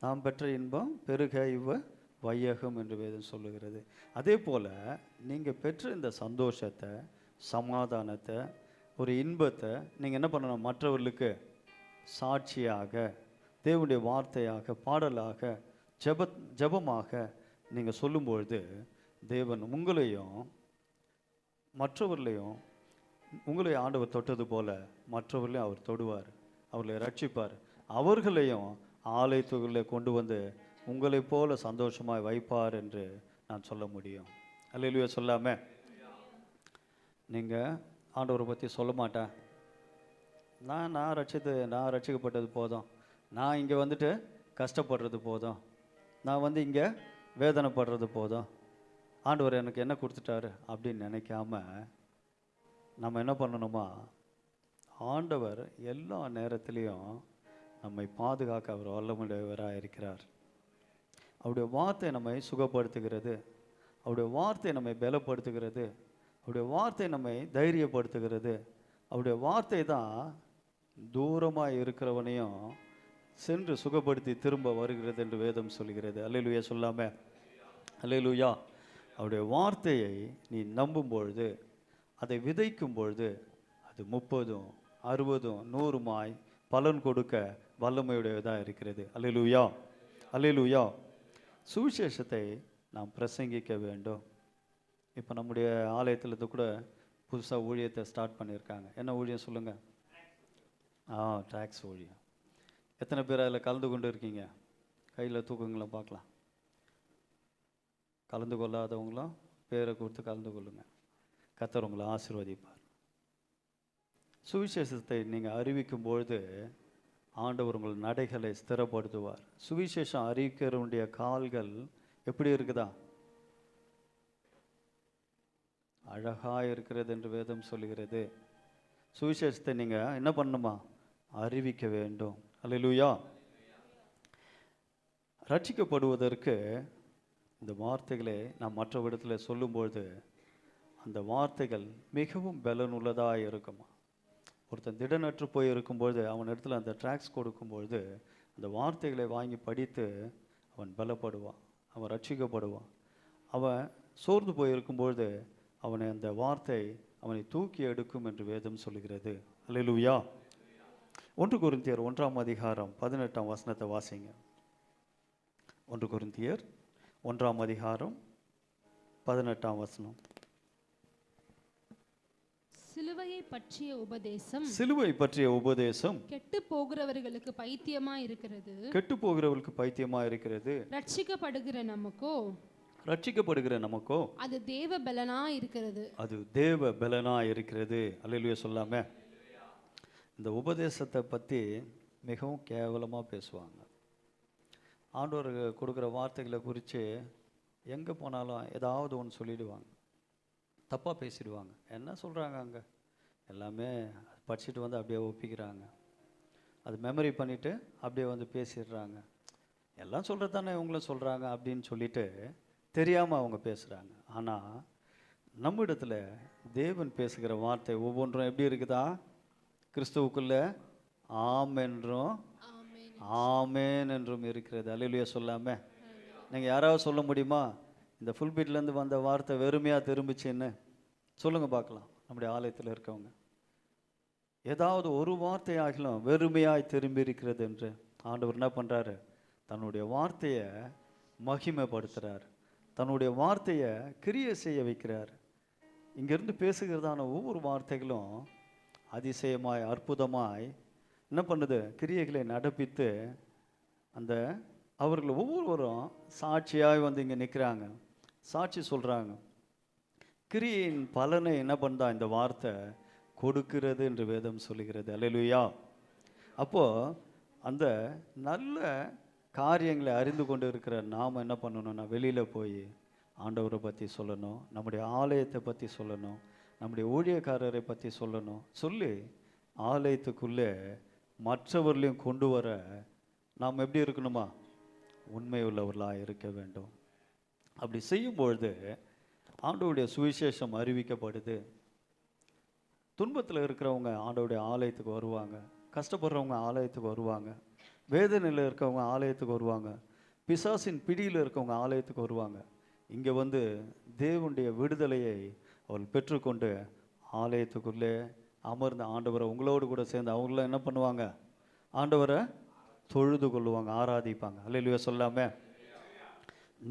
A: நாம் பெற்ற இன்பம் பெருக இவ வையகம் என்று வேதம் சொல்லுகிறது. அதே போல் நீங்கள் பெற்ற இந்த சந்தோஷத்தை, சமாதானத்தை, ஒரு இன்பத்தை நீங்கள் என்ன பண்ணணும்? மற்றவர்களுக்கு சாட்சியாக, தேவனுடைய வார்த்தையாக, பாடலாக, ஜெபமாக நீங்கள் சொல்லும்பொழுது தேவன் உங்களையும் மற்றவர்களையும், உங்களை ஆண்டவர் தொட்டது போல மற்றவர்களையும் அவர் தொடுவார், அவர்களை ரட்சிப்பார், அவர்களையும் ஆலயத்துக்குள்ளே கொண்டு வந்து உங்களைப் போல சந்தோஷமாய் வைப்பார் என்று நான் சொல்ல முடியும். அல்லேலூயா சொல்லாமல் நீங்கள் ஆண்டவரை பற்றி சொல்ல மாட்டேன், நான் ரட்சிக்கப்பட்டது போதும், நான் இங்கே வந்துட்டு கஷ்டப்படுறது போதும், நான் வந்து இங்கே வேதனைப்படுறது போதும், ஆண்டவர் எனக்கு என்ன கொடுத்துட்டாரு அப்படின்னு நினைக்காம நம்ம என்ன பண்ணணுமா? ஆண்டவர் எல்லா நேரத்திலையும் நம்மை பாதுகாக்க அவர் வல்லமையுடையவராக இருக்கிறார். அவருடைய வார்த்தை நம்மை சுகப்படுத்துகிறது, அவருடைய வார்த்தை நம்மை பலப்படுத்துகிறது, அவருடைய வார்த்தை நம்மை தைரியப்படுத்துகிறது. அவருடைய வார்த்தை தான் தூரமாக இருக்கிறவனையும் சென்று சுகப்படுத்தி திரும்ப வருகிறது என்று வேதம் சொல்கிறது. அல்லேலூயா சொல்லாம, அல்லேலூயா. அவருடைய வார்த்தையை நீ நம்பும் பொழுது, அதை விதைக்கும் பொழுது, அது 30, 60, 100 பலன் கொடுக்க வல்லமையுடையதாக இருக்கிறது. அல்லேலூயா, அல்லேலூயா. சுவிசேஷத்தை நாம் பிரசங்கிக்க வேண்டும். இப்போ நம்முடைய ஆலயத்தில் கூட புதுசாக ஊழியத்தை ஸ்டார்ட் பண்ணியிருக்காங்க. என்ன ஊழியம் சொல்லுங்கள்? ட்ராக்ஸ் ஊழியம். எத்தனை பேர் அதில் கலந்து கொண்டு இருக்கீங்க? கையில் தூக்குங்களை பார்க்கலாம். கலந்து கொள்ளாதவங்களும் பேரை கொடுத்து கலந்து கொள்ளுங்கள். கர்த்தர் உங்களை ஆசீர்வதிப்பார். சுவிசேஷத்தை நீங்கள் அறிவிக்கும் பொழுது ஆண்டவர் உங்கள் நடைகளை ஸ்திரப்படுத்துவார். சுவிசேஷம் அறிவிக்கிறவனுடைய கால்கள் எப்படி இருக்குதா? அழகாக இருக்கிறது என்று வேதம் சொல்லுகிறது. சுவிசேஷத்தை நீங்கள் என்ன பண்ணணுமா? அறிவிக்க வேண்டும். அல்லேலூயா. ரட்சிக்கப்படுவதற்கு இந்த வார்த்தைகளை நாம் மற்றவரிடத்தில் சொல்லும்பொழுது அந்த வார்த்தைகள் மிகவும் பலனுள்ளதாக இருக்குமா. ஒருத்தன் திடனற்று போய் இருக்கும்பொழுது அவன் இடத்துல அந்த ட்ராக்ஸ் கொடுக்கும்பொழுது அந்த வார்த்தைகளை வாங்கி படித்து அவன் பலப்படுவான், அவன் ரட்சிக்கப்படுவான். அவன் சோர்ந்து போயிருக்கும்பொழுது அவனை அந்த வார்த்தை அவனை தூக்கி எடுக்கும் என்று வேதம் சொல்லுகிறது. அல்லேலூயா. 1 கொரிந்தியர் 1ஆம் அதிகாரம் 18ஆம் வசனத்தை வாசிங்க. 1 கொரிந்தியர் 1ஆம் அதிகாரம் 18ஆம் வசனம்.
C: சிலுவையை பற்றிய உபதேசம்
A: சிலுவை பற்றிய உபதேசம்
C: கெட்டு போகிறவர்களுக்கு பைத்தியமா இருக்கிறது,
A: கெட்டு போகிறவர்களுக்கு பைத்தியமா இருக்கிறது,
C: ரட்சிக்கப்படுகிற நமக்கோ
A: ரட்சிக்கப்படுகிற நமக்கோ
C: அது தேவ பலனா இருக்கிறது.
A: அது தேவ பலனா இருக்கிறது. அல்லேலூயா சொல்லாம. இந்த உபதேசத்தை பற்றி மிகவும் கேவலமாக பேசுவாங்க. ஆண்டவர் கொடுக்குற வார்த்தைகளை குறித்து எங்கே போனாலும் ஏதாவது ஒன்று சொல்லிடுவாங்க, தப்பாக பேசிடுவாங்க. என்ன சொல்கிறாங்க அங்கே எல்லாமே படிச்சுட்டு வந்து அப்படியே ஒப்பிக்கிறாங்க, அது மெமரி பண்ணிவிட்டு அப்படியே வந்து பேசிடுறாங்க. எல்லாம் சொல்கிறது தானே இவங்களும் சொல்கிறாங்க அப்படின்னு சொல்லிட்டு தெரியாமல் அவங்க பேசுகிறாங்க. ஆனால் நம்மிடத்தில் தேவன் பேசுகிற வார்த்தை ஒவ்வொன்றும் எப்படி இருக்குதா? கிறிஸ்துவுக்குள்ள ஆம் என்றும் ஆமேன் என்றும் இருக்கிறது. அல்லேலூயா சொல்லாம. நீங்கள் யாராவது சொல்ல முடியுமா இந்த ஃபுல்பீட்லேருந்து வந்த வார்த்தை வெறுமையாக திரும்பிச்சின்னு? சொல்லுங்க பார்க்கலாம். நம்முடைய ஆலயத்தில் இருக்கவங்க ஏதாவது ஒரு வார்த்தையாகிலும் வெறுமையாய் திரும்பி இருக்கிறது என்று ஆண்டவர் என்ன பண்ணுறாரு? தன்னுடைய வார்த்தையை மகிமைப்படுத்துகிறார், தன்னுடைய வார்த்தையை கிரியை செய்ய வைக்கிறார். இங்கேருந்து பேசுகிறதான ஒவ்வொரு வார்த்தைகளும் அதிசயமாய் அற்புதமாய் என்ன பண்ணுது? கிரியைகளை நடப்பித்து அந்த அவர்கள் ஒவ்வொருவரும் சாட்சியாய் வந்து இங்கே நிற்கிறாங்க, சாட்சி சொல்கிறாங்க. கிரியின் பலனை என்ன பண்ணுதா இந்த வார்த்தை கொடுக்கிறது என்று வேதம் சொல்லுகிறது. அல்லேலூயா. அப்போது அந்த நல்ல காரியங்களை அறிந்து கொண்டு இருக்கிற நாம் என்ன பண்ணணும்னா வெளியில் போய் ஆண்டவரை பற்றி சொல்லணும், நம்முடைய ஆலயத்தை பற்றி சொல்லணும், நம்முடைய ஊழியக்காரரை பற்றி சொல்லணும். சொல்லி ஆலயத்துக்குள்ளே மற்றவர்களையும் கொண்டு வர நாம் எப்படி இருக்கணுமா? உண்மை உள்ளவர்களாக இருக்க வேண்டும். அப்படி செய்யும்பொழுது ஆண்டவருடைய சுவிசேஷம் அறிவிக்கப்படுது. துன்பத்தில் இருக்கிறவங்க ஆண்டவருடைய ஆலயத்துக்கு வருவாங்க, கஷ்டப்படுறவங்க ஆலயத்துக்கு வருவாங்க, வேதனையில் இருக்கவங்க ஆலயத்துக்கு வருவாங்க, பிசாசின் பிடியில் இருக்கவங்க ஆலயத்துக்கு வருவாங்க. இங்கே வந்து தேவனுடைய விடுதலையை அவள் பெற்றுக்கொண்டு ஆலயத்துக்குள்ளே அமர்ந்த ஆண்டவரை உங்களோடு கூட சேர்ந்து அவங்களாம் என்ன பண்ணுவாங்க? ஆண்டவரை தொழுது கொள்ளுவாங்க, ஆராதிப்பாங்க. அல்லேலூயா சொல்லாம.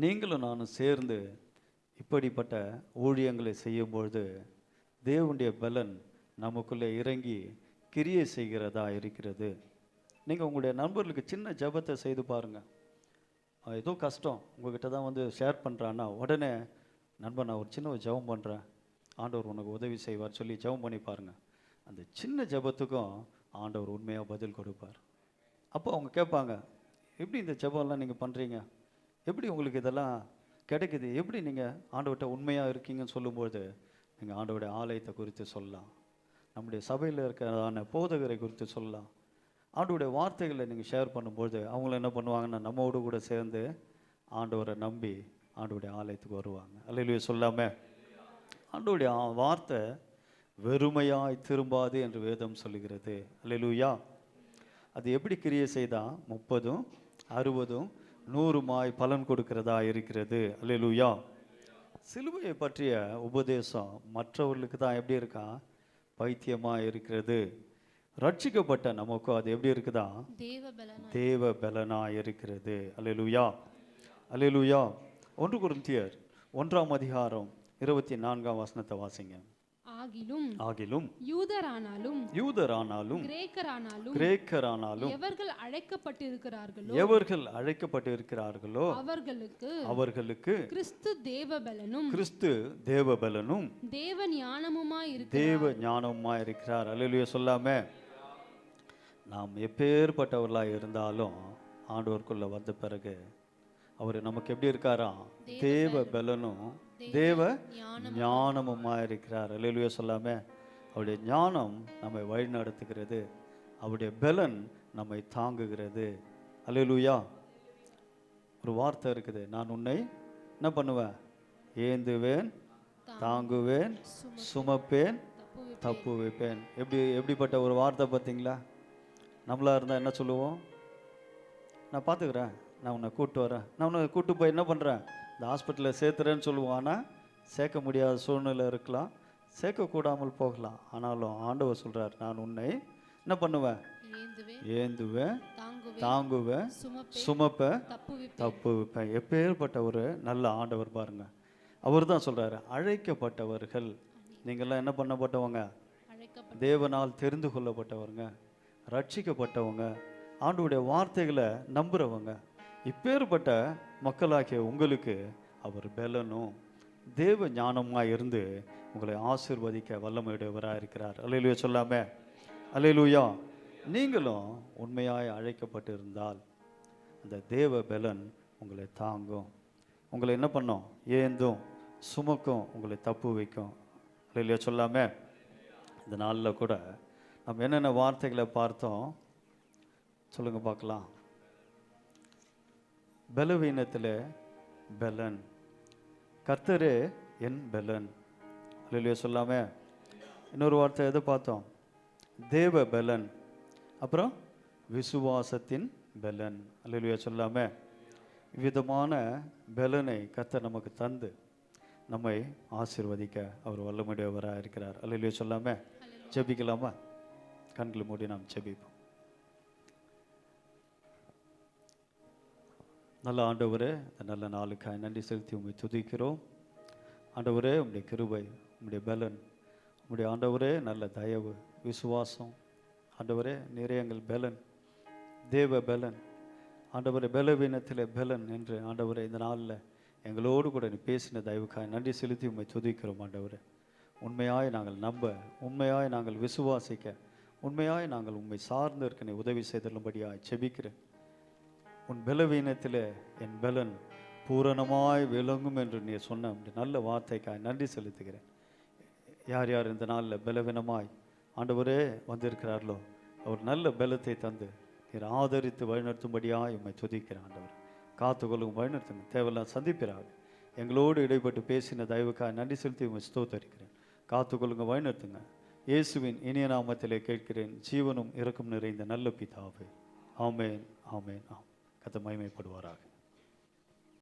A: நீங்களும் நானும் சேர்ந்து இப்படிப்பட்ட ஊழியங்களை செய்யும்பொழுது தேவனுடைய பலன் நமக்குள்ளே இறங்கி கிரியை செய்கிறதா இருக்கிறது. நீங்கள் உங்களுடைய நண்பர்களுக்கு சின்ன ஜெபத்தை செய்து பாருங்கள். ஏதோ கஷ்டம் உங்ககிட்ட தான் வந்து ஷேர் பண்ணுறான்னா உடனே நண்பன் நான் ஒரு சின்ன ஜெபம் பண்ணுறேன், ஆண்டவர் உனக்கு உதவி செய்வார் சொல்லி ஜெபம் பண்ணி பாருங்கள். அந்த சின்ன ஜெபத்துக்கும் ஆண்டவர் உண்மையாக பதில் கொடுப்பார். அப்போ அவங்க கேட்பாங்க, எப்படி இந்த ஜெபம்லாம் நீங்கள் பண்ணுறீங்க, எப்படி உங்களுக்கு இதெல்லாம் கிடைக்குது, எப்படி நீங்கள் ஆண்டவர்கிட்ட உண்மையாக இருக்கீங்கன்னு சொல்லும்போது நீங்கள் ஆண்டவருடைய ஆலயத்தை குறித்து சொல்லலாம், நம்முடைய சபையில் இருக்கிறதான போதகரை குறித்து சொல்லலாம். ஆண்டவருடைய வார்த்தைகளை நீங்கள் ஷேர் பண்ணும்போது அவங்கள என்ன பண்ணுவாங்கன்னா நம்மோடு கூட சேர்ந்து ஆண்டவரை நம்பி ஆண்டவருடைய ஆலயத்துக்கு வருவாங்க. அல்லேலூயா சொல்லாம. ஆண்டவருடைய வார்த்தை வெறுமையாய் திரும்பாது என்று வேதம் சொல்லுகிறது. அல்லேலூயா. அது எப்படி கிரியை செய்தால் 30, 60, 100 பலன் கொடுக்கிறதா இருக்கிறது. அல்லேலூயா. சிலுவையை பற்றிய உபதேசம் மற்றவர்களுக்கு தான் எப்படி இருக்கா? பைத்தியமாக இருக்கிறது. ரட்சிக்கப்பட்ட நமக்கு அது எப்படி இருக்குதா? தேவ பலனா இருக்கிறது. அல்லேலூயா. அல்லேலூயா. 1 கொரிந்தியர் 1ஆம் அதிகாரம் 24ஆம் வசனத்தை வாசிங்க. ஆகிலும் யூதரானாலும் கிரேக்கரானாலும் எவர்கள் அழைக்கப்பட்டிருக்கிறார்களோ அவர்களுக்கு கிறிஸ்து தேவபலனும் தேவ ஞானமுமாய் இருக்கிறார். அல்லேலூயா சொல்லாம. நாம் எப்பேற்பட்டவர்களாக இருந்தாலும் ஆண்டவருக்குள்ள வந்த பிறகு அவர் நமக்கு எப்படி இருக்காராம்? தேவ பலனும் தேவ ஞானமுமா இருக்கிறார். அல்லேலூயா சொல்லாம. அவருடைய ஞானம் நம்மை வழி நடத்துகிறது, அவருடைய பலன் நம்மை தாங்குகிறது. அல்லேலூயா. ஒரு வார்த்தை இருக்குது, நான் உன்னை என்ன பண்ணுவேன்? ஏந்துவேன், தாங்குவேன், சுமப்பேன், தப்பு வைப்பேன். எப்படிப்பட்ட ஒரு வார்த்தை பார்த்தீங்களா? நம்மளா இருந்தால் என்ன சொல்லுவோம்? நான் பார்த்துக்கிறேன், நான் உன்னை கூப்பிட்டு வரேன், நான் உன்னை கூப்பிட்டு போய் என்ன பண்ணுறேன், இந்த ஹாஸ்பிட்டலில் சேர்த்துறேன்னு சொல்லுவோம். ஆனால் சேர்க்க முடியாத சூழ்நிலை இருக்கலாம், சேர்க்கக்கூடாமல் போகலாம். ஆனாலும் ஆண்டவர் சொல்கிறார், நான் உன்னை என்ன பண்ணுவேன்? ஏந்துவேன், தாங்குவேன், சுமப்பேன், தப்பு வைப்பேன். எப்பேற்பட்ட ஒரு நல்ல ஆண்டவர் பாருங்க. அவர் தான் சொல்கிறாரு, அழைக்கப்பட்டவர்கள். நீங்கள்லாம் என்ன பண்ணப்பட்டவங்க?
C: அழைக்கப்பட்ட
A: தேவனால் தெரிந்து கொள்ளப்பட்டவங்க, ரட்சிக்கப்பட்டவங்க, ஆண்டவருடைய வார்த்தைகளை நம்புகிறவங்க. இப்பேற்பட்ட மக்களாகிய உங்களுக்கு அவர் பெலனும் தேவ ஞானமாக இருந்து உங்களை ஆசீர்வதிக்க வல்லமையுடையவராக இருக்கிறார். அல்லேலூயா சொல்லாமே. அல்லேலூயா. நீங்களும் உண்மையாய் அழைக்கப்பட்டு இருந்தால் அந்த தேவ பெலன் உங்களை தாங்கும், உங்களை என்ன பண்ணும்? ஏந்தும், சுமக்கும், உங்களை தப்பு வைக்கும். அல்லேலூயா சொல்லாமே. இந்த நாளில் கூட நம்ம என்னென்ன வார்த்தைகளை பார்த்தோம் சொல்லுங்க பார்க்கலாம். பலவீனத்தில் பெலன், கர்த்தரே என் பெலன். அல்லேலூயா சொல்லாமே. இன்னொரு வார்த்தை எதை பார்த்தோம்? தேவ பெலன். அப்புறம் விசுவாசத்தின் பெலன். அல்லேலூயா சொல்லாமே. விதமான பெலனை கர்த்தர் நமக்கு தந்து நம்மை ஆசீர்வதிக்க அவர் வல்லமையுடையவராக இருக்கிறார். அல்லேலூயா சொல்லாமே. ஜெபிக்கலாமா? கண்களை மூடி நாம் ஜெபிப்போம். நல்ல ஆண்டவரே, இந்த நல்ல நாளுக்காக நன்றி செலுத்தி உம்மை துதிக்கிறோம். ஆண்டவரே, உம்முடைய கிருபை, உம்முடைய பலன், உம்முடைய ஆண்டவரே நல்ல தயவு, விசுவாசம், ஆண்டவரே நீரே எங்கள் பலன், தேவ பலன். ஆண்டவரே, பலவீனத்தில் பலன் என்று ஆண்டவரே இந்த நாளில் எங்களோடு கூட நீ பேசின தயவுக்காக நன்றி செலுத்தி உம்மை துதிக்கிறோம். ஆண்டவரே, உண்மையாய் நாங்கள் நம்ப, உண்மையாய் நாங்கள் விசுவாசிக்க, உண்மையாய் நாங்கள் உண்மை சார்ந்து இருக்க நீ உதவி செய்தலும்படியாய் செபிக்கிறேன். உன் பலவீனத்தில் என் பலன் பூரணமாய் விளங்கும் என்று நீ சொன்ன நல்ல வார்த்தைக்காய் நன்றி செலுத்துகிறேன். யார் யார் இந்த நாளில் பலவீனமாய் ஆண்டவரே வந்திருக்கிறார்களோ அவர் நல்ல பலத்தை தந்து நீர் ஆதரித்து வழிநடத்தும்படியாய் உம்மை துதிக்கிறேன். ஆண்டவர் காத்துக்கொள்ளும், வழிநடத்துங்க, தேவையெல்லாம் சந்திப்பிறாங்க. எங்களோடு இடைப்பட்டு பேசின தயவுக்காக நன்றி செலுத்தி உம்மை ஸ்தோத்தரிக்கிறேன். காத்துக்கொள்ளுங்க, வழிநடத்துங்க. இயேசுவின் இனிய நாமத்திலே கேட்கிறேன், ஜீவனும் இரக்கம் நிறைந்த நல்ல பிதாவே. ஆமேன், ஆமேன், ஆம். கர்த்தர் மகிமைப்படுவாராக.